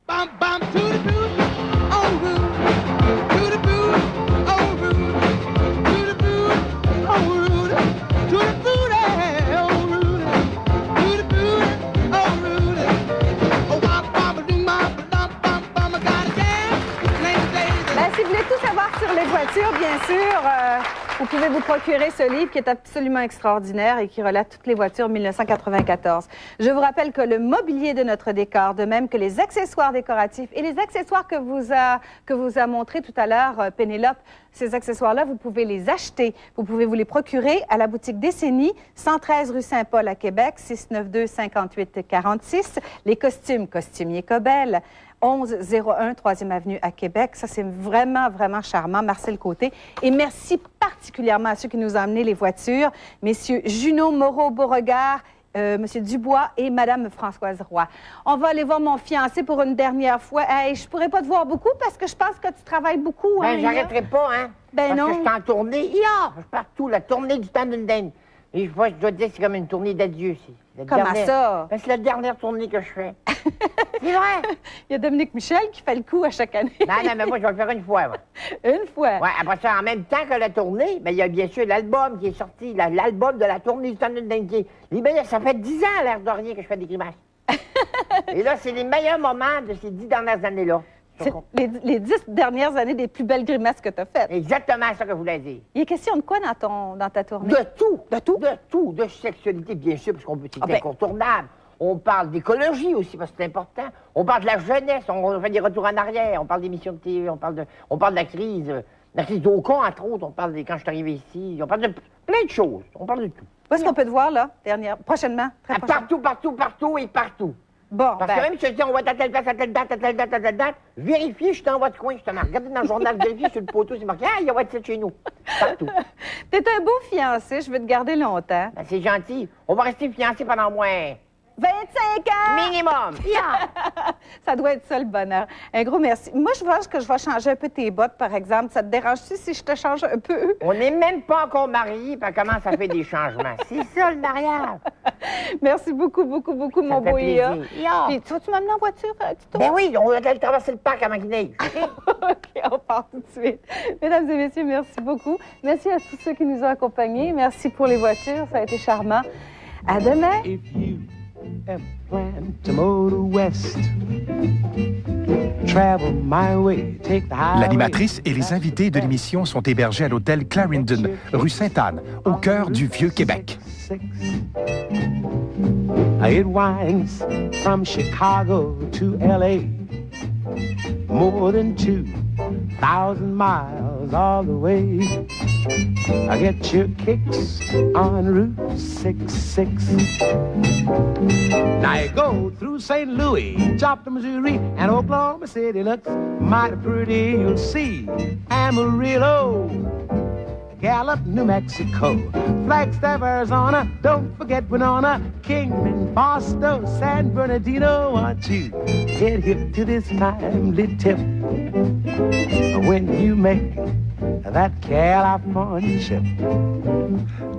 Bam, bam, to the boot, on route. To the boot, on route. To the boot, on route. To the boot, on route. To the boot, on route. Oh, bam, bam, ding, bam, bam, bam, bam, I got a jam. Ben, si vous voulez tout savoir sur les voitures, bien sûr, vous pouvez vous procurer ce livre qui est absolument extraordinaire et qui relate toutes les voitures 1994. Je vous rappelle que le mobilier de notre décor, de même que les accessoires décoratifs et les accessoires que vous a montré tout à l'heure Pénélope, ces accessoires-là, vous pouvez les acheter. Vous pouvez vous les procurer à la boutique Décennie, 113 rue Saint-Paul à Québec, 692-58-46. Les costumes, Costumier Cobel, 1101 3e Avenue à Québec. Ça, c'est vraiment, vraiment charmant. Marcel Côté. Et merci particulièrement à ceux qui nous ont amené les voitures, messieurs Junot, Moreau, Beauregard, monsieur Dubois et madame Françoise Roy. On va aller voir mon fiancé pour une dernière fois. Hey, je pourrais pas te voir beaucoup parce que je pense que tu travailles beaucoup. Ben, hein, j'arrêterai pas, hein? Ben parce non. que je suis en tournée. Je suis partout. La tournée du temps d'une dinde. Et je dois te dire que c'est comme une tournée d'adieu. Comment ça? Ben, c'est la dernière tournée que je fais. C'est vrai. Il y a Dominique Michel qui fait le coup à chaque année. Non, mais moi, je vais le faire une fois. Ouais. Une fois? Ouais, après ça, en même temps que la tournée, ben, il y a bien sûr l'album qui est sorti, l'album de la tournée du temps d'une dinde. Ça fait 10 ans, à l'air de rien, que je fais des grimaces. Et là, c'est les meilleurs moments de ces 10 dernières années-là. Les 10 dernières années des plus belles grimaces que tu as faites. Exactement ça que je voulais dire. Il est question de quoi dans ta tournée? De tout. De tout? De tout. De sexualité, bien sûr, parce qu'on peut c'est incontournable. On parle d'écologie aussi, parce que c'est important. On parle de la jeunesse, on fait des retours en arrière, on parle d'émissions de TV, on parle de la crise d'Aucon, entre autres, on parle de quand je suis arrivé ici, on parle de plein de choses, on parle de tout. Où est-ce qu'on peut te voir, là, prochainement? Très prochainement. Partout et partout. Bon, parce que même si je dis on va à telle place, à telle date, à telle date, à telle date, vérifiez, je suis dans votre coin, justement. Regardez dans le journal, vérifiez sur le poteau, c'est marqué, il y a WhatsApp chez nous. Partout. T'es un beau fiancé, je veux te garder longtemps. Ben, c'est gentil. On va rester fiancés pendant moins 25 ans! Minimum! Yeah. Ça doit être ça, le bonheur. Un gros merci. Moi, je pense que je vais changer un peu tes bottes, par exemple. Ça te dérange-tu si je te change un peu? On n'est même pas encore mariés, puis comment ça fait des changements? C'est ça, le mariage! Merci beaucoup, beaucoup, beaucoup, mon beau Ia. Puis, tu vas-tu m'amener en voiture, Tito? Ben oui, on va aller traverser le parc avant qu'il neige. OK, on part tout de suite. Mesdames et messieurs, merci beaucoup. Merci à tous ceux qui nous ont accompagnés. Merci pour les voitures, ça a été charmant. À demain! L'animatrice et les invités de l'émission sont hébergés à l'hôtel Clarendon, rue Sainte-Anne, au cœur du Vieux-Québec. It winds from Chicago to L.A. More than 2,000 miles all the way. I get your kicks on Route 66. Now you go through St. Louis, Joplin, Missouri, and Oklahoma City looks mighty pretty. You'll see Amarillo, Gallup, New Mexico, Flagstaff, Arizona. Don't forget Winona, Kingman, Boston, San Bernardino. Want you get hip to this timely tip when you make that California trip.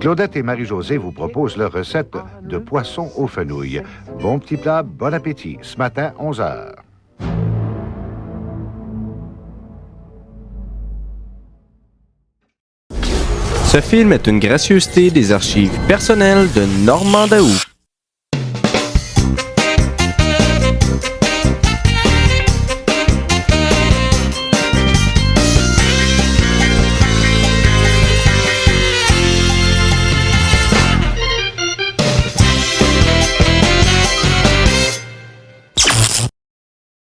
Claudette et Marie-Josée vous proposent leur recette de poisson aux fenouilles. Bon petit plat, bon appétit. Ce matin, 11h. Ce film est une gracieuseté des archives personnelles de Normand Daoust.